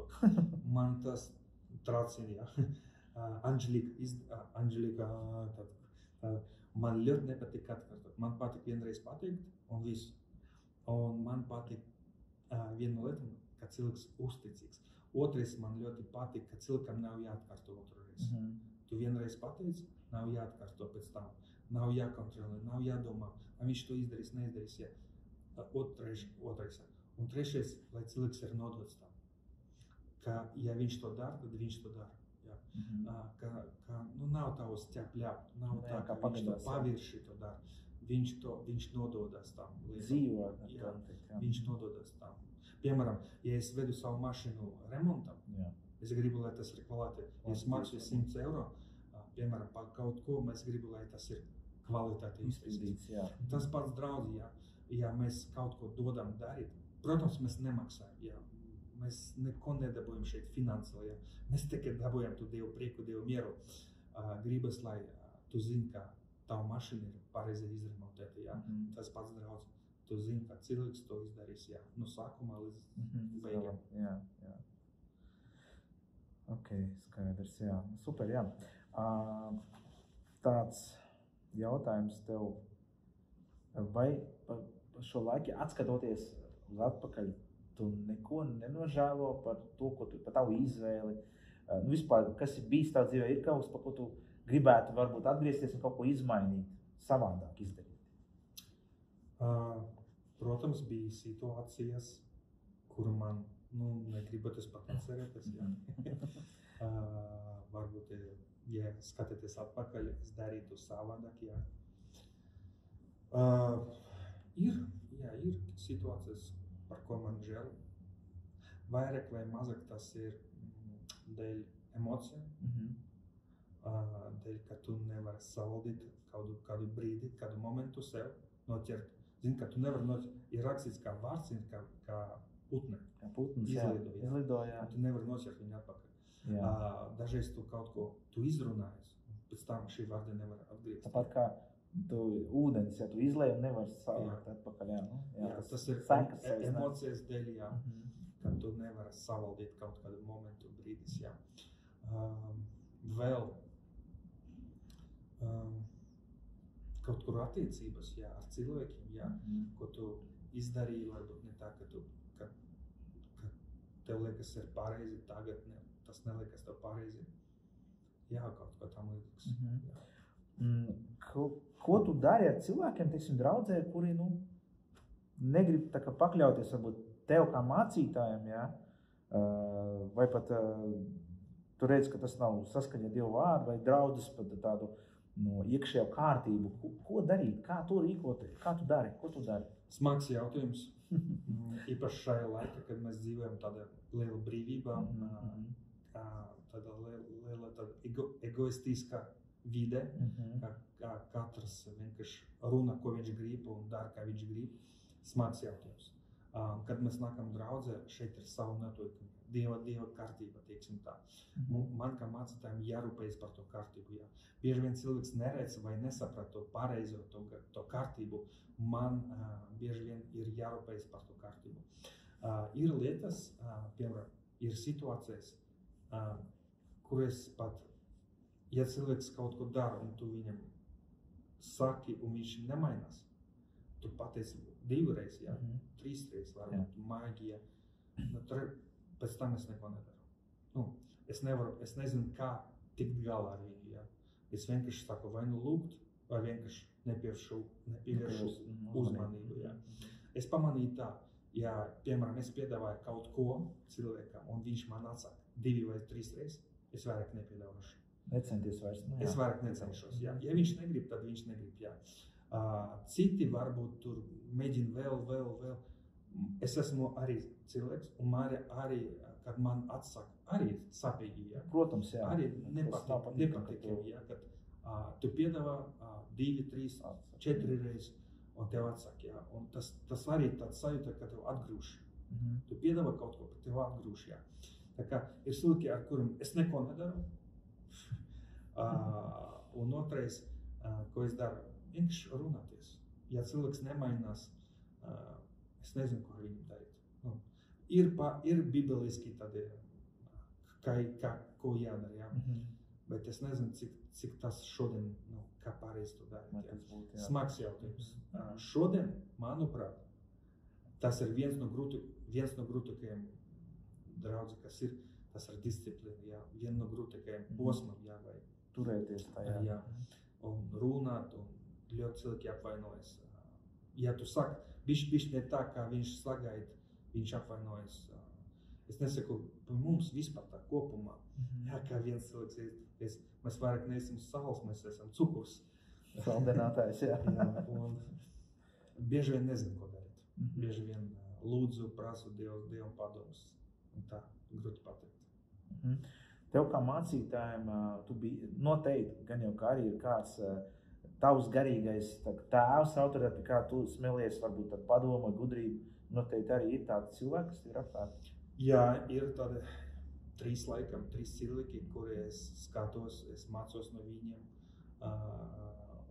Man tas traucina, jā. Anģelika, man ļoti nepatīk atkārtot. Man patīk vienreiz pateikt, un viss. Un man patīk viena lieta, ka cilvēks uzticīgs. Otrais man ļoti patīk, ka cilvēkam nav jāatkārto otru reizi. Tu vienreiz pateici, nav jāatkārto pēc tam. Nav jākontrolē, nav jādomā, vai viņš to izdarīs, neizdarīs. Jā. Otrais. Un trešais, lai cilvēks ir nodots tam. Ka, ja viņš to dara, tad viņš to dara. Jā. Nav tā uz ķepļāp, nav tā, ka viņš to pavirši to dara. Viņš nododas tam. Dzīvot. Viņš nododas tam. Piemēram, ja es vedu savu mašīnu remontam, es gribu, lai tas ir kvalitāte. Ja es maksāju 100 eiro, piemēram, par kaut ko, es gribu, lai tas ir kvalitāte izpildīts. Tas pats draudz, ja mēs kaut ko dodam darīt, protams, mēs nemaksājam, jā. Mēs neko nedabūjam šeit finansiāli, mēs tikai dabūjam tu Dievu prieku, Dievu mieru. Gribas, lai tu zini, ka tavu mašīnu ir pareizi izremontēta, jā. Tas pats draudz. Tu zini, ka cilvēks to izdarīs, jā. No sākumā līdz beigām. Jā. Ok, skaidrs, jā. Super, jā. Tāds jautājums tev, vai šo laiku atskatoties uz atpakaļ, tu neko nenožēlo par to, par tavu izvēli? Vispār, kas ir bijis tavā dzīvē, ir kaut kas, par ko tu gribētu varbūt atgriezties un kaut ko izmainīt, savādāk izdarīt? Protams, bija situācijas, kur man, negribaties pat atcerēties, jā. Varbūt, ja skatāties atpakaļ, es darītu savādāk, jā. Ir situācijas, par ko man žēl. Vairāk vai mazāk tas ir dēļ emocijām, dēļ, ka tu nevari savaldīt kādu brīdi, kādu momentu sev noķert. Zini, ka tu nevari noķert. Ir rakstīts kā vārds, ka putne. Jā, putns, izlido, jā. Tu nevari nosērt viņu atpakaļ. Dažreiz tu kaut ko izrunājies, pēc tam šī vārda nevar atgriezt. Tāpat kā tu ūdens, ja tu izlej un nevar savākt atpakaļ, tas ir emocijas dēļ, kad tu nevari savaldīt kaut kādu momentu brīdis, vēl kaut kur attiecības, ar cilvēkiem, ko tu izdarīji, varbūt ne tā, ka tev liekas ir pareizi, tagad tas neliekas tev pareizi. Kaut kā tam līdzīgs. Ko tu dari ar cilvēkiem, teiksim, draudzē, kuri, negrib tā kā pakļauties, varbūt, tev kā mācītājiem, vai pat tu redz, ka tas nav saskaņa Dievu vārdu, vai draudzes pat tādu iekšējo kārtību. Ko darīt? Kā tu rīkoties? Kā tu dari? Ko tu dari? Smags jautājums. Īpaši šajā laikā, kad mēs dzīvojam tādā liela brīvībā, tāda liela egoistiska vide, kā katrs vienkārši runā, ko viņš grib un dara, kā viņš grib. Smags jautājums. Kad mēs nākam draudzē, šeit ir savu noteikumu. Dieva kārtība, teiksim tā. Man kā mācītājiem jārūpējas par to kārtību. Bieži vien cilvēks neredz vai nesaprot to pareizo, to kārtību. Man bieži vien ir jārūpējas par to kārtību. Ir lietas, piemēram, ir situācijas, kuras pat, ja cilvēks kaut ko dara un tu viņam saki un viņš nemainās, tu pateici 2 reizes, 3 reizes, varbūt maģija, pēc tam es neko nedaru. Es nezinu, kā tikt galā ar viņu. Es vienkārši saku, vai lūgt, vai vienkārši nepievēršu uzmanību. Es pamanīju tā, ja, piemēram, es piedāvāju kaut ko cilvēkam, un viņš man atsaka 2 vai 3 reizes, es vairāk nepiedāvāšu. Necenties vairs. Es vairāk necenšos. Ja viņš negrib, tad viņš negrib. Citi varbūt tur mēģina vēl. Es esmu arī cilvēks, un arī, kad man atsaka, arī sapīgi, Protams, arī nepatīk, kad tu piedāvā 2, 3, 4 reizes, un tev atsaka, un tas arī tāds sajūta, ka tev atgrūž. Tu piedāvā kaut ko, bet tev atgrūž, Tā kā ir cilvēki, ar kuriem es neko nedaru, un otrais, ko es daru, vienkārši runāties. Ja cilvēks nemainās, es nezinu, ko ar viņu darīt. Ir bibeliski tādi, ko jādara, bet es nezinu, cik tas šodien, kā pareizi to darīt. Smags jautājums. Šodien, manuprāt, tas ir viens no grūtākajiem draudzi, kas ir, tas ir disciplīna, viena no grūtākajiem posmam, vai turēties tajā. Un runāt, un ļoti cilvēki apvainojas. Ja tu saki, bišķi ne tā, kā viņš sagaida, viņš apvainojas. Es nesaku, mums vispār tā kopumā, kā viens cilvēks, mēs vairāk neesam sals, mēs esam cukurs. Saldinātājs, un bieži vien nezinu, ko darīt. Bieži vien lūdzu, prasu Dievam padomus. Un tā, grūti pateikt. Tev kā mācītājiem, tu biji noteikti, gan jau kā arī ir kāds tavs garīgais tēvs, autoritāte, kā tu smelies, varbūt tāda padoma, gudrība, noteikti arī ir tādi cilvēki, kas ir apkārt. Ir tādi 3 cilvēki, kuri es skatos, es mācos no viņiem,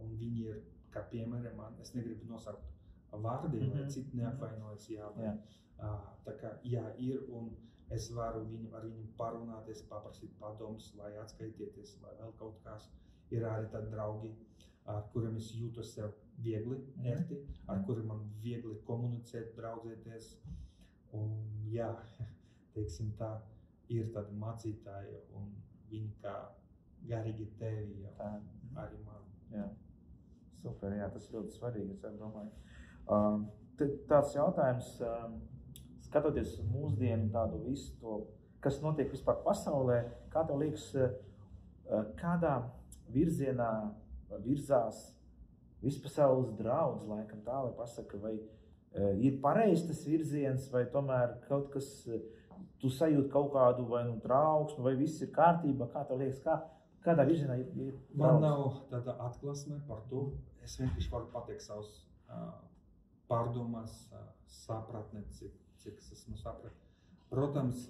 un viņi ir kā piemēri man. Es negribu nosaukt vārdi, lai citi neapvainojas, tā kā, ir, un es varu ar viņu parunāties, paprasīt padomus, vai atskaitieties, vai vēl kaut kas. Ir arī tādi draugi, ar kuriem es jūtos sev viegli, ērti, ar kuriem man viegli komunicēt, draudzēties. Un teiksim tā, ir tādi mācītāji, un viņi kā garīgi tevi, arī man. Super, tas ļoti svarīgi, es domāju. Tāds jautājums, skatoties uz mūsdienu tādu visu to, kas notiek vispār pasaulē, kā tev liekas, kādā virzienā virzās vispasaules draudz, laikam tā, lai pasaka, vai ir pareizi tas virziens, vai tomēr kaut kas, tu sajūti kaut kādu vai trauksmu, vai viss ir kārtībā, kā tev liekas, kādā virzienā ir draudz? Man nav tāda atklāsme par to, es vienkārši varu pateikt savus pārdomās, sapratni, cik es esmu sapratis. Protams,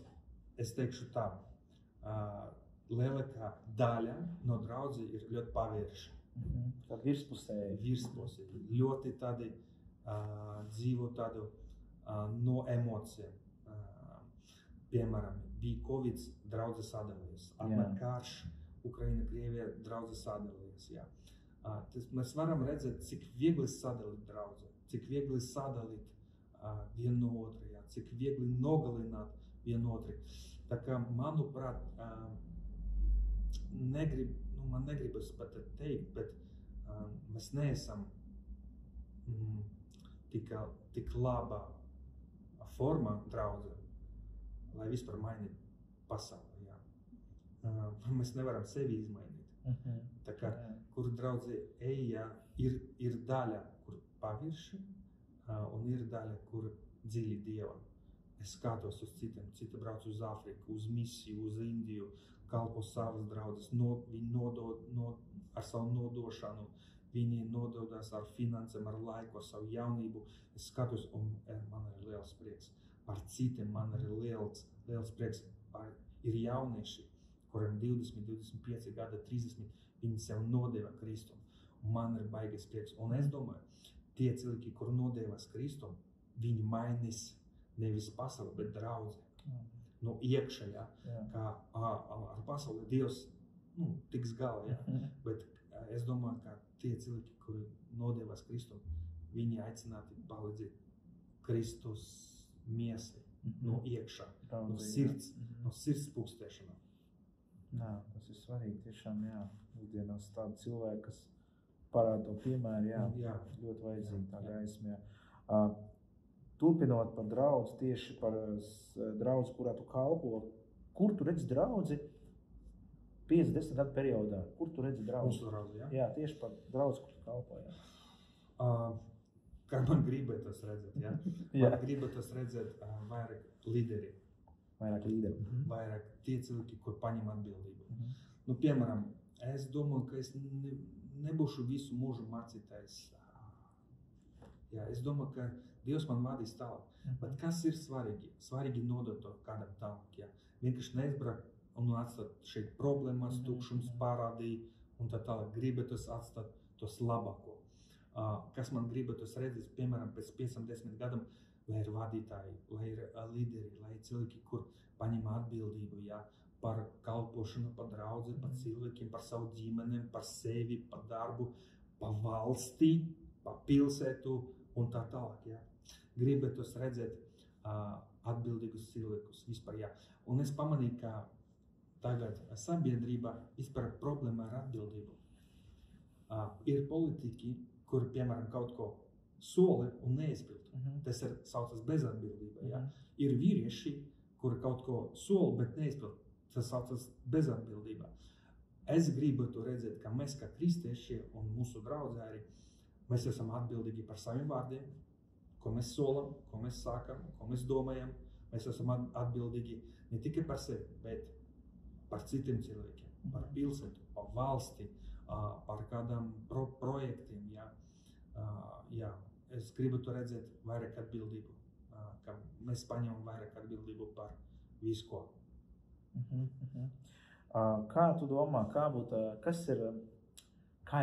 es teikšu tā, lielākā daļa no draudzi ir ļoti pavērši. Tā virspusēji. Virspusēji. Ļoti tādi dzīvo tādu no emocijām. Piemēram, bija Covid, draudze sadalījās. Atmēr karš, Ukraina, Krievija, draudze sadalījās. Jā. Mēs varam redzēt, cik viegli sadalīt draudzi, cik viegli sadalīt vienu no otru, jā, cik viegli nogalināt vienu otru. Tā kā, manuprāt, man negribas pat teikt, bet mēs neesam tik labā formā draudze, lai vispār mainītu pasauli. Jā. Mēs nevaram sevi izmainīt. Tā kā, kur draudze eja, ir daļa, kur pavirši, un ir daļa, kur dziļi Dievam. Es skatos uz citiem, citi brauc uz Āfriku, uz misiju, uz Indiju, kalpo savas draudzes, viņi ar savu nodošanu, viņi nododās ar finansēm, ar laiku, ar savu jaunību. Es skatos, un man ir liels prieks. Par citiem man ir liels prieks. Ir jaunieši, kuriem 20, 25 gada, 30, viņi sev nodeva Kristum. Man ir baigais prieks. Un es domāju, tie cilvēki, kur nodevās Kristum, viņi mainīs nevis pasauli, bet draudzi. No iekšējā, kā ar pasauli Dievs tiks galā, bet es domāju, ka tie cilvēki, kuri nodevās Kristum, viņi aicināti palīdzēt Kristus miesai no iekšā, no sirds pūkstēšanā. Jā, tas ir svarīgi, tiešām, jā. Mūsdienās tādi cilvēki, kas parāda to piemēru, ļoti vajadzīgi tā gaisma, jā. Turpinot par draudzi, tieši par draudzi, kurā tu kalpo, kur tu redzi draudzi 50 gadu periodā? Kur tu redzi draudzi? Mūsu draudzi, jā? Jā, tieši par draudzi, kur tu kalpo, jā. Kā man gribētos redzēt, jā? Man gribētos redzēt vairāk līderi. Vairāk tie cilvēki, kur paņem atbildību. Piemēram, es domāju, ka es nebūšu visu mūžu mācītājs. Jā, es domāju, ka Dievs man vadīs tālāk. Bet kas ir svarīgi? Svarīgi nodot to kādam tālāk, jā. Vienkārši neizbraukt un atstāt šeit problēmas, tukšums, parādīt un tā tālāk. Gribētos atstāt tos labāko. Kas man gribētos redzēt, piemēram, pēc 5-10 gadam, lai ir vadītāji, lai ir līderi, lai ir cilvēki, kur paņem atbildību, jā, par kalpošanu, par draudzi, par cilvēkiem, par savu ģimenēm, par sevi, par darbu, par valstī, par pilsētu un tā tālāk, jā. Gribētos redzēt atbildīgus cilvēkus vispār, jā. Un es pamanīju, ka tagad sabiedrībā vispār problēma ar atbildību. Ir politiķi, kuri, piemēram, kaut ko soli un neizpild. Tas ir saucas bezatbildība, jā. Ir vīrieši, kuri kaut ko soli, bet neizpild. Tas saucas bezatbildība. Es gribētu redzēt, ka mēs kā kristieši un mūsu draudzē arī, mēs esam atbildīgi par saviem vārdiem, ko mēs solam, ko mēs sākam, ko mēs domājam. Mēs esam atbildīgi ne tikai par sevi, bet par citiem cilvēkiem, par pilsētu, par valsti, par kādām projektiem. Jā. Es gribētu redzēt vairāk atbildību, ka mēs paņemam vairāk atbildību par visu ko. Kā tu domā, kas ir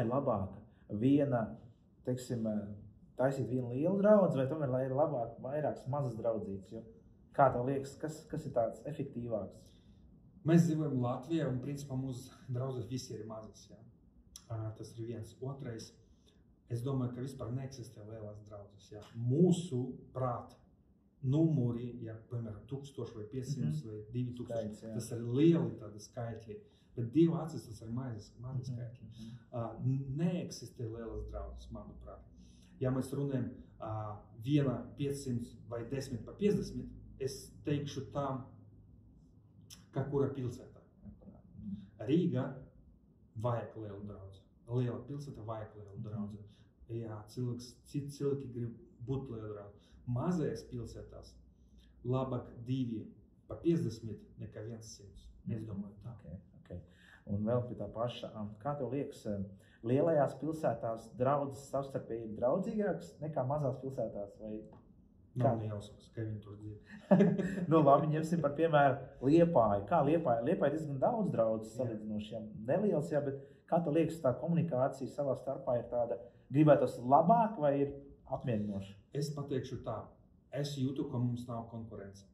labāk? Viena, teiksim, taisīt vienu lielu draudzi, vai tomēr, lai ir labāk vairākas mazas draudzītes? Jo, kā tev liekas, kas ir tāds efektīvāks? Mēs dzīvojam Latvijā un, principā, mūsu draudzes visi ir mazas, jā. Tas ir viens. Otrais, es domāju, ka vispār neeksistē lielās draudzes, jā. Mūsu prāt numuri, jā, piemēram, 1000 vai 500 vai 2000, tas ir lieli tādi skaitļi, bet Dieva acīs tas ir mazi skaitļi. Neeksistē lielas draudzes, manuprāt. Ja mēs runājam viena 500 vai 10 pa 50, es teikšu tā, kā kura pilsētā. Rīga vajag lielu draudzi. Liela pilsēta vajag lielu draudzi. Jā, citi cilvēki grib būt lielu draudzi. Mazajās pilsētās labāk 2 pa 50 nekā 100. Es domāju tā. Okay. Un vēl pie tā paša, kā tev liekas, lielajās pilsētās draudzes savstarpēji ir draudzīgākas nekā mazās pilsētās? Vai Nav nejausmas, ka viņi tur dzīvo. Nu, labi, ņemsim par piemēru Liepāju. Kā Liepāja diezgan daudz draudzes salīdzinoši, neliels, jā, bet kā tev liekas, tā komunikācija savā starpā ir tāda, gribētos labāk vai ir apmierinoša? Es pateikšu tā, es jūtu, ka mums nav konkurence.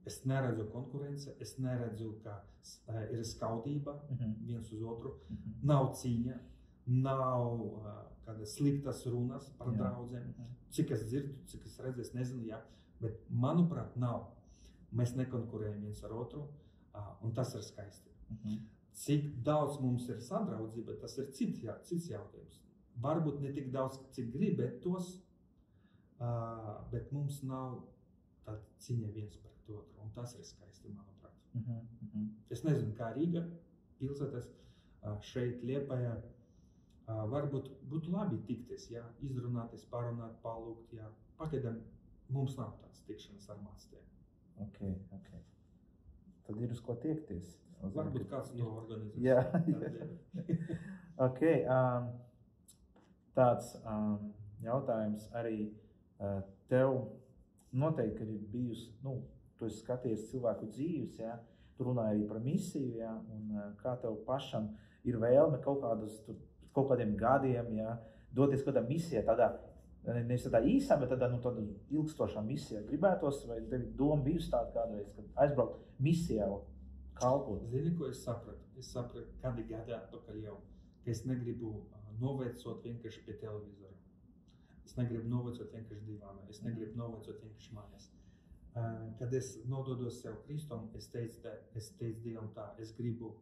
Es neredzu konkurence, es neredzu, ka ir skaudība viens uz otru, nav cīņa, nav kādas sliktas runas par draudzēm. Cik es dzirdu, cik es redzu, es nezinu, jā, bet manuprāt nav. Mēs nekonkurējam viens ar otru, un tas ir skaisti. Cik daudz mums ir sadraudzība, tas ir cits jautājums. Varbūt ne tik daudz, cik gribētos, bet mums nav tāda cīņa viens pret otru, un tas ir skaisti, manuprāt. Es nezinu, kā Rīga pilsētas šeit Liepājā, varbūt būtu labi tikties, jā, izrunāties, parunāt, palūgt, jā. Pagaidām mums nav tāds tikšanas ar mācītājiem. Ok. Tad ir uz ko tiekties. Varbūt kāds to organizēs. Jā. Ok. Tāds jautājums arī tev noteikti, kad ir bijusi, tu esi skaties cilvēku dzīves, jā, tu runāji arī par misiju, jā, un kā tev pašam ir vēlme kaut kādiem gadiem, jā, doties kādā misijā, nevis tādā īsā, bet tādā ilgstošā misijā. Gribētos, vai tev doma bijusi tāda kādreiz, kad aizbraukt misijā kalpot? Zini, ko es sapratu? Es sapratu kādi gadi atpakaļ jau, ka es negribu novecot vienkārši pie televizora. Es negribu novecot vienkārši divānā, es negribu novecot vienkārši mājās. Kad es nododos sev Kristum, es teicu Dievam tā, es gribu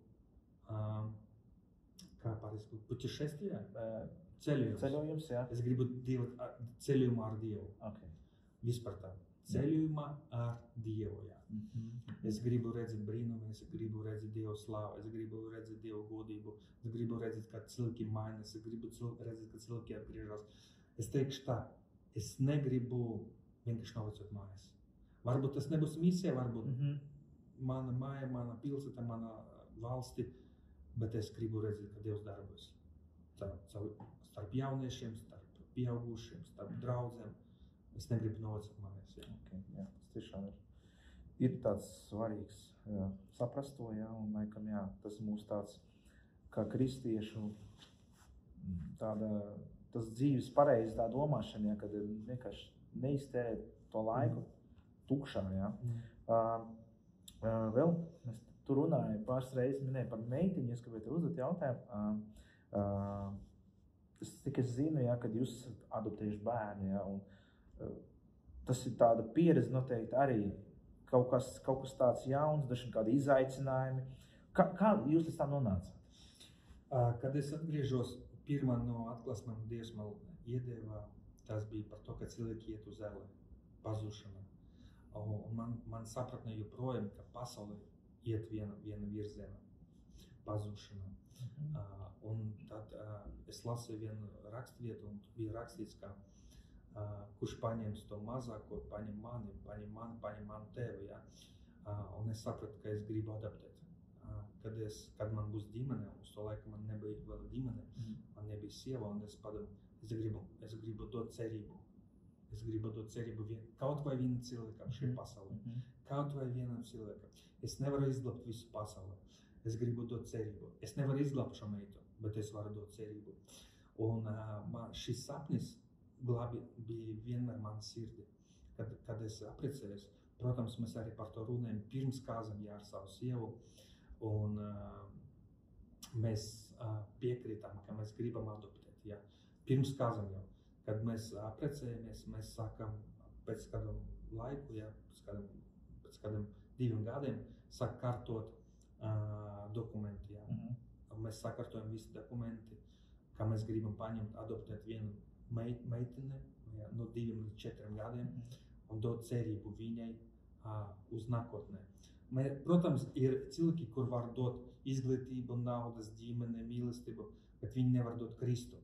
путешествие, ceļojums, jā. Es gribu ceļojumu ar Dievu. Okay. Vispār tā. Ceļojumā ar Dievu, jā. Es gribu redzēt brīnumu, es gribu redzēt Dievu slavu, es gribu redzēt Dievu godību, es gribu redzēt, kā cilvēki mainās, es gribu redzēt, kā cilvēki atgriežas. Es teikšu tā, es negribu vienkārši novecot mājās. Varbūt tas nebūs misija, varbūt mana māja, mana pilsēta, mana valsti, bet es gribu redzēt, ka Dievs darbojas starp jauniešiem, starp pieaugušiem, starp draudzēm. Es negribu novecot mājās. Jā. Okay, jā, tas tiešām ir tāds svarīgs saprast to, jā, un laikam, jā, tas mūs tāds kā kristiešu tas dzīves pareizi tā domāšana, jā, kad vienkārši neiztērēt to laiku tukšā, jā. Vēl mēs tu runāji pāris reizes, minēji par meitiņu, es gribētu uzdot jautājumu. Tik es zinu, jā, kad jūs esat adoptējuši bērnu, jā, un tas ir tāda pieredze noteikti arī kaut kas tāds jauns, dažkārt kādi izaicinājumi. Kā jūs līdz tā nonācāt? Kad es atgriežos, pirmā no atklāsmēm Dievs man iedeva, tas bija par to, ka cilvēki iet uz ellē, pazušana. Un man sapratne joprojām, ka pasaulē iet viena virziena, pazušana. Un tad es lasīju vienu rakstvietu, un bija rakstīts, ka kurš paņems to mazāko, paņem mani, paņem manu tevi, jā. Un es sapratu, ka es gribu adaptēt. Kad man būs ģimene, uz to laiku man nebija vēl ģimene, man nebija sieva, un es padomāju, es gribu dot cerību. Es gribu dot cerību kaut vai vienam cilvēkam šajā pasaulē. Kaut vai vienam cilvēkam. Es nevaru izglābt visu pasauli. Es gribu dot cerību. Es nevaru izglābt šo meitu, bet es varu dot cerību. Un šis sapnis bija vienmēr man sirdī. Kad es apprecējos, protams, mēs arī par to runājam pirms kāzam, jā, ar savu sievu. Un mēs piekrītam, ka mēs gribam adoptēt, jā. Pirms kāzam jau. Kad mēs apprecējamies, mēs sākam pēc kādu laiku, jā, pēc kādiem 2 gadiem, sāk kārtot dokumenti, jā. Mēs sakārtojam visi dokumenti, kā mēs gribam paņemt, adoptēt vienu meiteni, jā, no 2 līdz 4 gadiem, un dot cerību viņai uz nākotnē. Protams, ir cilvēki, kur var dot izglītību, naudas, ģimene, mīlestību, bet viņi nevar dot Kristu.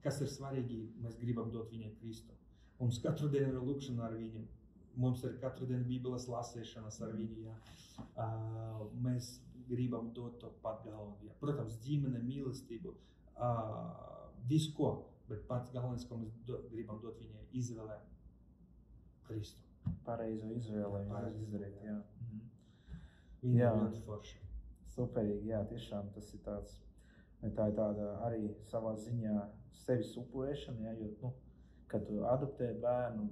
Kas ir svarīgi, mēs gribam dot viņai Kristu. Mums katru dienu ir lūkšana ar viņu. Mums ir katru dienu Bībeles lasīšanas ar viņu, jā. Mēs gribam dot to pat galvenu, jā. Protams, ģimene, mīlestību, visu ko, bet pats galvenais, ko mēs gribam dot viņai izvēlē Kristu. Pareizo izvēli izdarīt, jā. Viņa ir ļoti forša. Superīgi, jā, tiešām tas ir tāds, tā ir tāda arī savā ziņā sevis upurēšana, jā, jo, kad tu adoptē bērnu,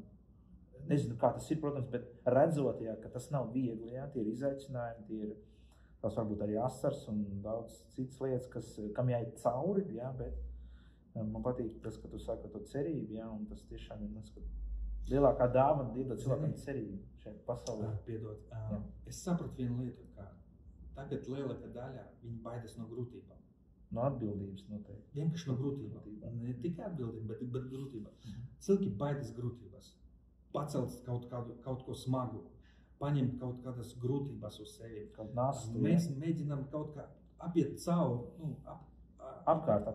nezinu, kā tas ir, protams, bet redzot, jā, ka tas nav viegli, jā, tie ir izaicinājumi, tie ir, tās varbūt arī asars un daudz citas lietas, kam jāiet cauri, jā, bet man patīk tas, ka tu saki to cerību, jā, un tas tiešām ir, lielākā dāvana iedot cilvēkam cerību šeit pasaulē. Piedod, es sapratu vienu lietu, ka tagad lielākā daļa viņi baidas no grūtībām. No atbildības noteikti. Vienkārši no grūtībām. Ne tikai atbildība, bet grūtībā. Cilvēki baidas grūtības. Pacelt kaut ko smagu, paņemt kaut kādas grūtības uz sevi. Mēs mēģinām kaut kā apiet cauri, apkārt,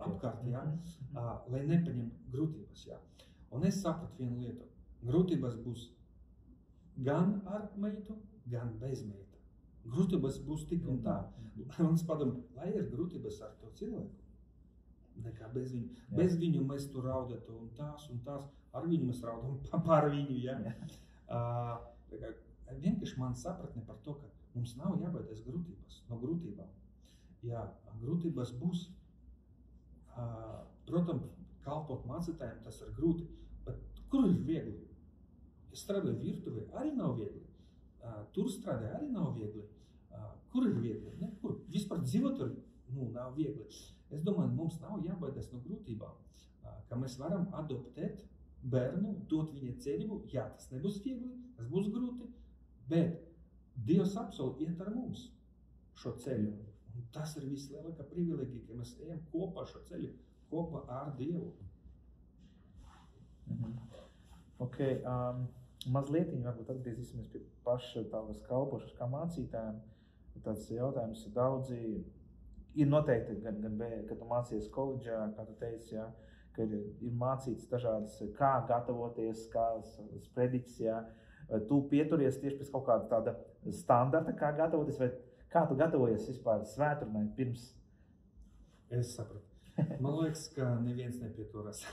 jā, lai nepaņem grūtības, jā. Un es sapratu vienu lietu. Grūtības būs gan ar meitu, gan bez meita. Grūtības būs tik un tā. Un es padomāju, lai ir grūtības ar to cilvēku, nekā bez viņu. Jā. Bez viņu mēs tur raudētu un tās, ar viņu mēs raudam par viņu, jā. Vienkārši man sapratne par to, ka mums nav jābaidās no grūtībām. Jā, grūtības būs, protams, kalpot mācītājiem tas ir grūti, bet kur ir viegli? Es strādāju virtuvē, arī nav viegli. Tur strādāju, arī nav viegli. Kur ir viegli? Nekur. Vispār dzīvot tur nav viegli. Es domāju, mums nav jābaidās no grūtībām, ka mēs varam adoptēt bērnu, dot viņa cerību. Jā, tas nebūs viegli, tas būs grūti, bet Dievs apsolīja iet ar mums šo ceļu. Un tas ir vislielākā privilegija, ka mēs ejam kopā šo ceļu, kopā ar Dievu. Okay, mazlietiņi varbūt atgriezīsimies pie paša tavas kalpošanas kā mācītājiem. Tāds jautājums daudzi ir noteikti, gan kad tu mācījies koledžā, kā tu teici, jā, ka ir mācīts dažādas, kā gatavoties, kā sprediķis, jā. Tu pieturies tieši pēc kaut kāda tāda standarta, kā gatavoties, vai kā tu gatavojies vispār svēturnai pirms? Es sapratu. Man liekas, ka neviens nepieturas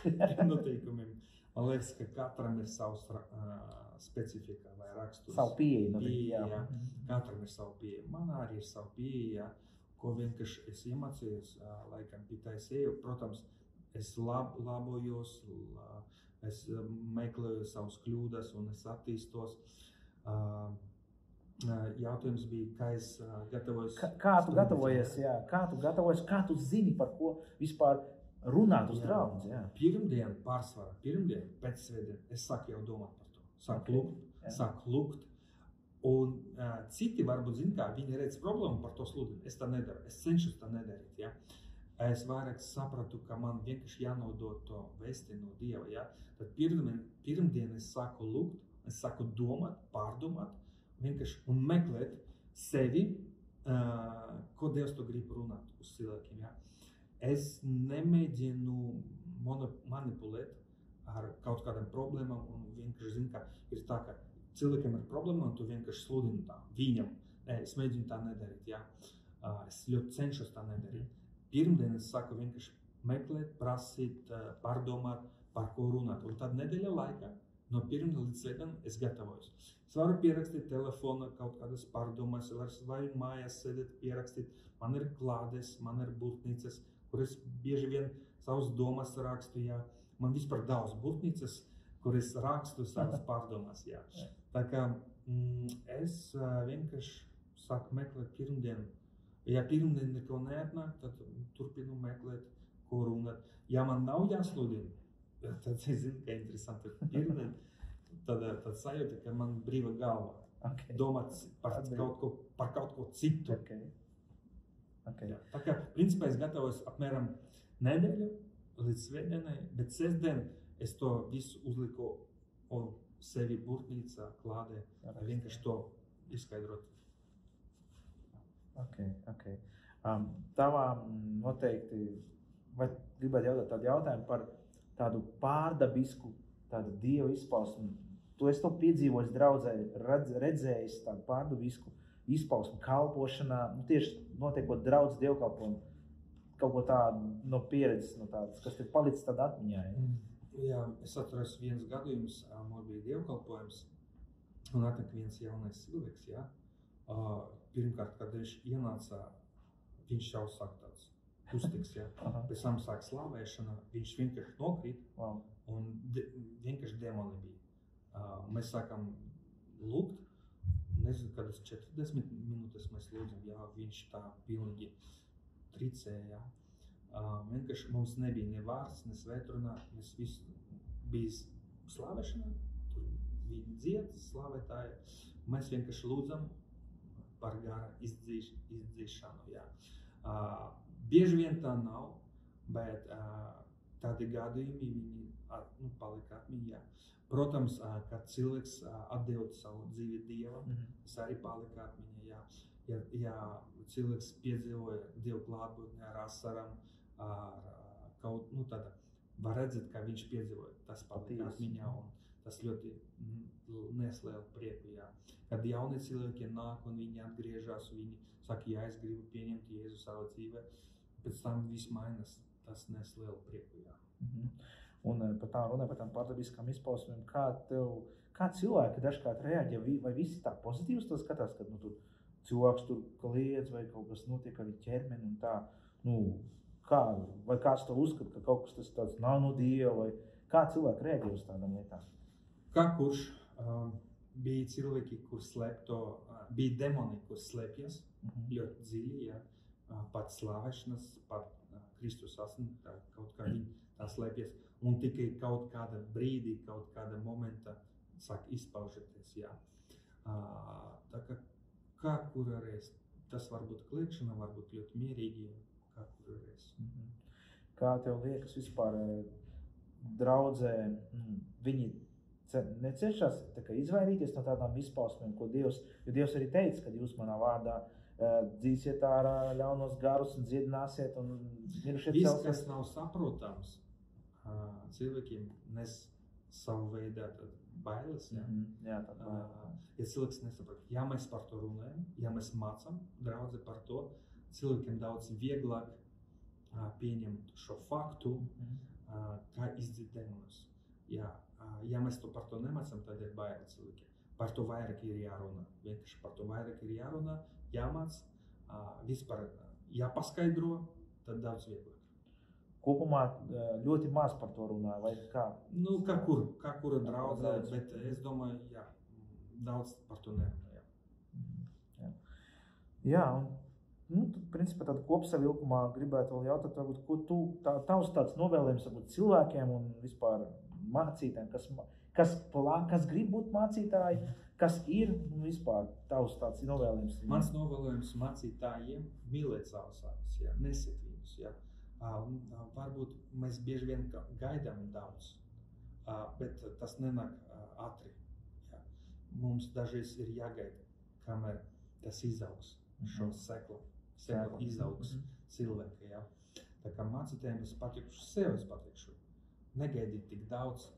noteikumiem. Man liekas, ka katram ir savs specifika vai raksturs. Savu pieeja. Jā. Katram ir savu pieeja. Man arī ir savu pieeja, ko vienkārši es iemācījos, laikam pie tā es eju. Protams, es labojos, es meklēju savus kļūdas un es attīstos. Jautājums bija, kā es gatavojos. Kā tu gatavojies, jā? Kā tu zini, par ko vispār runāt uz draudz, jā? Pirmdien pārsvarā, pēc svētdien, es sāku jau domāt par to. Sāku lūgt. Un citi varbūt zina, kā viņi redz problēmu par to sludinu. Es tā nedaru, es cenšos tā nedarīt, jā. Es vairāk sapratu, ka man vienkārši jānodot to vēsti no Dieva, jā. Tad pirmdien es sāku lūgt, es sāku domāt, pārdomāt, vienkārši un meklēt sevi, ko Dievs to grib runāt uz cilvēkiem, jā. Es nemēģinu manipulēt ar kaut kādām problēmām un vienkārši zinu, ka ir tā, ka cilvēkiem ir problēma un tu vienkārši sludini tā viņam. Es mēģinu tā nedarīt, jā. Es ļoti cenšos tā nedarīt. Pirmdien es sāku vienkārši meklēt, prasīt, pārdomāt, par ko runāt. Un tad nedēļa laikā, no pirmdien līdz svētdien, es gatavojos. Es varu pierakstīt telefonu, kaut kādas pārdomas, vai mājās sēdēt, pierakstīt. Man ir klādes, man ir burtnīcas, kur es bieži vien savas domas rakstu, jā. Man vispār daudz burtnīcas, kur es rakstu savas pārdomas, jā. Tā kā es vienkārši sāku meklēt pirmdienu. Ja pirmdien neko neatnāk, tad turpinu meklēt, ko runāt. Ja man nav jāsludina, tad es zinu, ka interesanti. Pirmdien tad sajūta, ka man brīva galva. Okay. Domāt par kaut ko citu. Okay. Jā, tā kā, principā, es gatavos apmēram nedēļu līdz svētdienai, bet sestdien es to visu uzliku sevi burtnīcā, klādē, vienkārši to izskaidrot. Okay. Tavā noteikti, vai gribētu jautāt tādu jautājumu par tādu pārdabisku, tādu Dieva izpausmu. Tu esi to piedzīvojis draudzē, redzējis tādu pārdabisku izpausmu kalpošanā, tieši notiekot draudz dievkalpojumu, kaut ko tādu no pieredzes, no tādas, kas tev palicis tādā atmiņā. Jā, es atceros viens gadījums, man bija dievkalpojums, un atnāk viens jaunais cilvēks, ja? Pirmkārt, kad viņš ienāca, viņš jau sāk tāds kustiks, ja? Pēc tam sāk slavēšana, viņš vienkārši nokrīt, un vienkārši demoni bija. Mēs sākam lūgt, nezinu, kad 40 minūtes mēs lūdzam, jā, viņš tā pilnīgi tricēja. Vienkārši mums nebija ne vārds, ne svētrunā, mēs visu bija slavēšana, tur bija dzied, slavētāji. Mēs vienkārši lūdzam par gara izdzīšanu, jā. Bieži vien tā nav, bet tādi gadījumi viņi palika atmiņā. Protams, kad cilvēks atdeva savu dzīvi Dievam, tas arī palika atmiņā, jā. Ja cilvēks piedzīvoja Dievu klātbūtni ar asarām, ar kaut, tāda, var redzēt, ka viņš piedzīvoja, tas palika atmiņā, un tas ļoti neslēl prieku, jā. Kad jauni cilvēki nāk un viņi atgriežas, viņi saka, jā, es gribu pieņemt Jēzu savā dzīvē, pēc tam viss mainās, tas neslēl prieku, jā. Un par tā runā, par tām pārdabiskām izpausmēm, kā cilvēki dažkārt reaģē, vai visi tā pozitīvs to skatās, kad tur cilvēks tur kliedz vai kaut kas notiek ar ķermeni un tā, vai kāds to uzskata, ka kaut kas tas tāds nav no Dieva, vai kā cilvēki reaģē uz tādām lietām? Kā kurš bija cilvēki, kur slēpto, bija demoni, kur slēpjas ļoti dziļi, ja, pat slavēšanas, pat Kristus asins, kaut kā viņi tā slēpjas, un tikai kaut kāda brīdī, kaut kāda momenta sāk izpaužoties, jā. Tā kā kura reiz, tas var būt kliekšana, var būt ļoti mierīgi, kā kura reiz. Kā tev liekas vispār draudzē, viņi necenšas izvairīties no tādām izpausmēm, ko jo Dievs arī teica, kad jūs manā vārdā dzīsiet ārā ļaunos garus un dziedināsiet un mirušie celsies. Viss, kas nav saprotams, cilvēkiem nes savu veidā bailes, ja? Jā, tā baila. Ja cilvēks nesaprot, ja mēs par to runājam, ja mēs mācam draudzi par to, cilvēkiem daudz vieglāk pieņemt šo faktu, kā izdzīt demonus. Ja mēs par to nemācam, tad ir baila cilvēkiem. Par to vairāk ir jārunā. Vienkārši par to vairāk ir jārunā, jāmāc, vispār jāpaskaidro, tad daudz vieglāk. Kopumā ļoti maz par to runā, vai kā? Kā kura draudzē, bet es domāju, jā, daudz par to nerunā, jā. Jā, un principā tādu kopsavilkumā gribētu vēl jautāt, varbūt, ko tavs tāds novēlējums varbūt cilvēkiem un vispār mācītājiem, kas grib būt mācītāji, kas ir un vispār tavs tāds novēlējums? Mans novēlējums mācītājiem mīlēt savus savus, jā, nesiet viņus, jā. Varbūt mēs bieži vien gaidām daudz, bet tas nenāk ātri. Jā. Mums dažreiz ir jāgaida, kamēr tas izaugs, šo seklu izaugs cilvēka. Jā. Tā kā mācītājiem es pateikšu, sev es pateikšu, negaidīt tik daudz,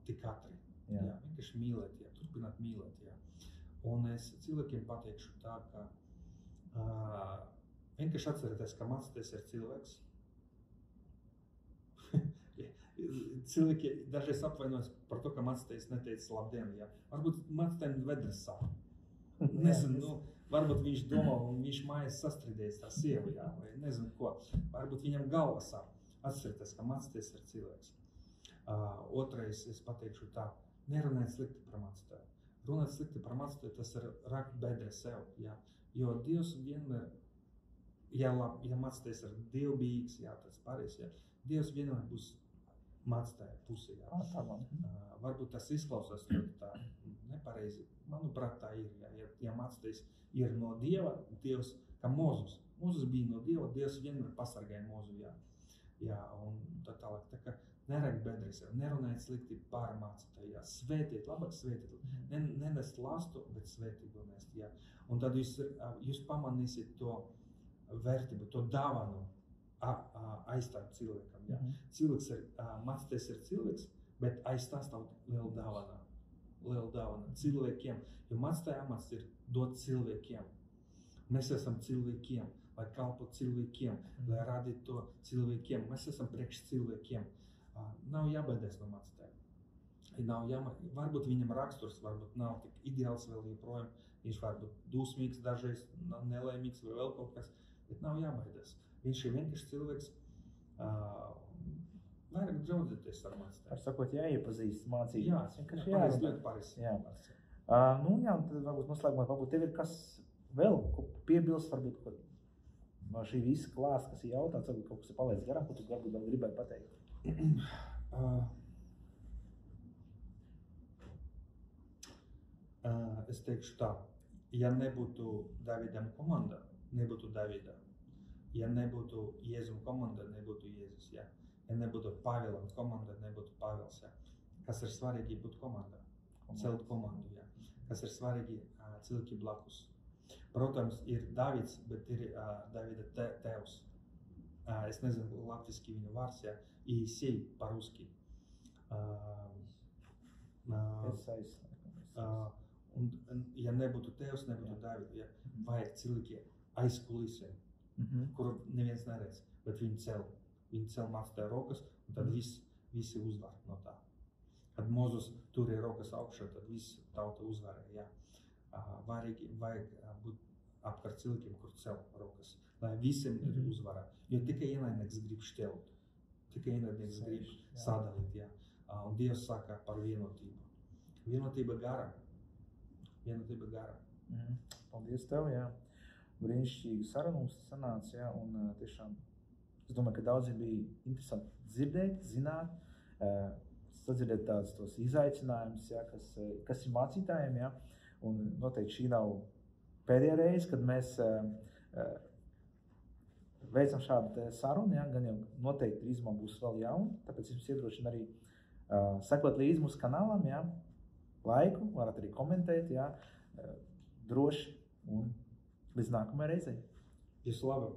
tik ātri. Jā. Vienkārši mīlēt, jā, turpināt mīlēt. Jā. Un es cilvēkiem pateikšu tā, ka vienkārši atcerieties, ka mācīties ir cilvēks. Cilvēki dažreiz apvainojas par to, ka mācītājs neteica labdien, jā. Varbūt mācītājiem vedras sāp. Nezinu, varbūt viņš domā un viņš mājās sastrīdējas tā sieva, jā, vai nezinu ko. Varbūt viņam galva sāp. Atcerieties, ka mācītājs ir cilvēks. Otrais, es pateikšu tā, nerunāt slikti par mācītāju. Runāt slikti par mācītāju, tas ir rakt bedre sev, jā. Jo Dievs vienmēr, ja mācītājs ir dievbijīgs, jā, tas pārējais, jā. Dievs vienmēr būs mācītāja pusē, jā. Varbūt tas izklausās ļoti tā nepareizi. Manuprāt, tā ir, jā. Ja mācītājs ir no Dieva, Dievs, kā Mozus. Mozus bija no Dieva, Dievs vienmēr pasargāja Mozu, jā. Jā, un tā tālāk. Tā kā nerakt bedres, nerunājiet slikti par mācītāju, jā. Svētiet, labāk svētiet. Nenest lastu, bet svētību nest, jā. Un tad jūs pamanīsiet to vērtību, to dāvanu aizstāv cilvēkam, jā. Cilvēks ir, mācītājs ir cilvēks, bet aizstāv stāv liela dāvana cilvēkiem, jo mācītāja amats ir dot cilvēkiem. Mēs esam cilvēkiem, lai kalpo cilvēkiem, lai radītu to cilvēkiem. Mēs esam priekš cilvēkiem. Nav jābaidās no mācītāja. Nav varbūt viņam raksturs varbūt nav tik ideāls vēl joprojām. Viņš var būt dusmīgs, dažreiz nelaimīgs vai vēl kaut kas, bet nav jābaidās. Viņš ir vienkārši cilvēks, vairāk draudzēties ar mācītājiem. Ar sakot, jāiepazīst mācītājs. Pareizi. Jā. Nu jā, tad varbūt noslēgumā, varbūt tev ir kas vēl, ko piebilst, varbūt no šī visa klāsta, kas ir jautāts, varbūt kaut kas ir paliec garām, ko tu varbūt vēl gribētu pateikt. Es teikšu tā, ja nebūtu Davidam komanda, nebūtu Davida. Ja nebūtu Jēzum komanda, nebūtu Jēzus. Ja, ja nebūtu Pāvēlam komanda, nebūtu Pāvels. Ja. Kas ir svarīgi būt komandā? Celt komandu. Ja. Kas ir svarīgi cilvēki blakus. Protams, ir Davids, bet ir Davida tēvs. Es nezinu latviski viņa vārds, ja. Iesej par-ruski. Un ja nebūtu tevs, nebūtu Davida, ja, vajag cilvēki aiz kulisēm, kuru neviens neredz, bet viņi cel mācītāja rokas, un tad visi uzvar no tā. Kad Mozus turēja rokas augšā, tad visi tauta uzvarēja, ja. Vajag būt apkārt cilvēkiem, kur cel rokas, lai visiem ir uzvarā, jo tikai ienaidnieks grib šķelt, tikai ienaidnieks grib sadalīt, ja. Un Dievs saka par vienotību. Vienotība gara. Paldies tev, jā. Brīnišķīgi saruna mums sanāca, jā, un tiešām es domāju, ka daudziem bija interesanti dzirdēt, zināt, sadzirdēt tādus tos izaicinājumus, jā, kas ir mācītājiem, jā, un noteikti šī nav pēdējā reize, kad mēs veicam šādu sarunu, jā, gan jau noteikti drīzumā būs vēl jauna, tāpēc jums iedrošina arī sekot līdzi mūsu kanālam, jā, laiku, varat arī komentēt, jā, droši, un līdz nākamajai reizei. Visu labu!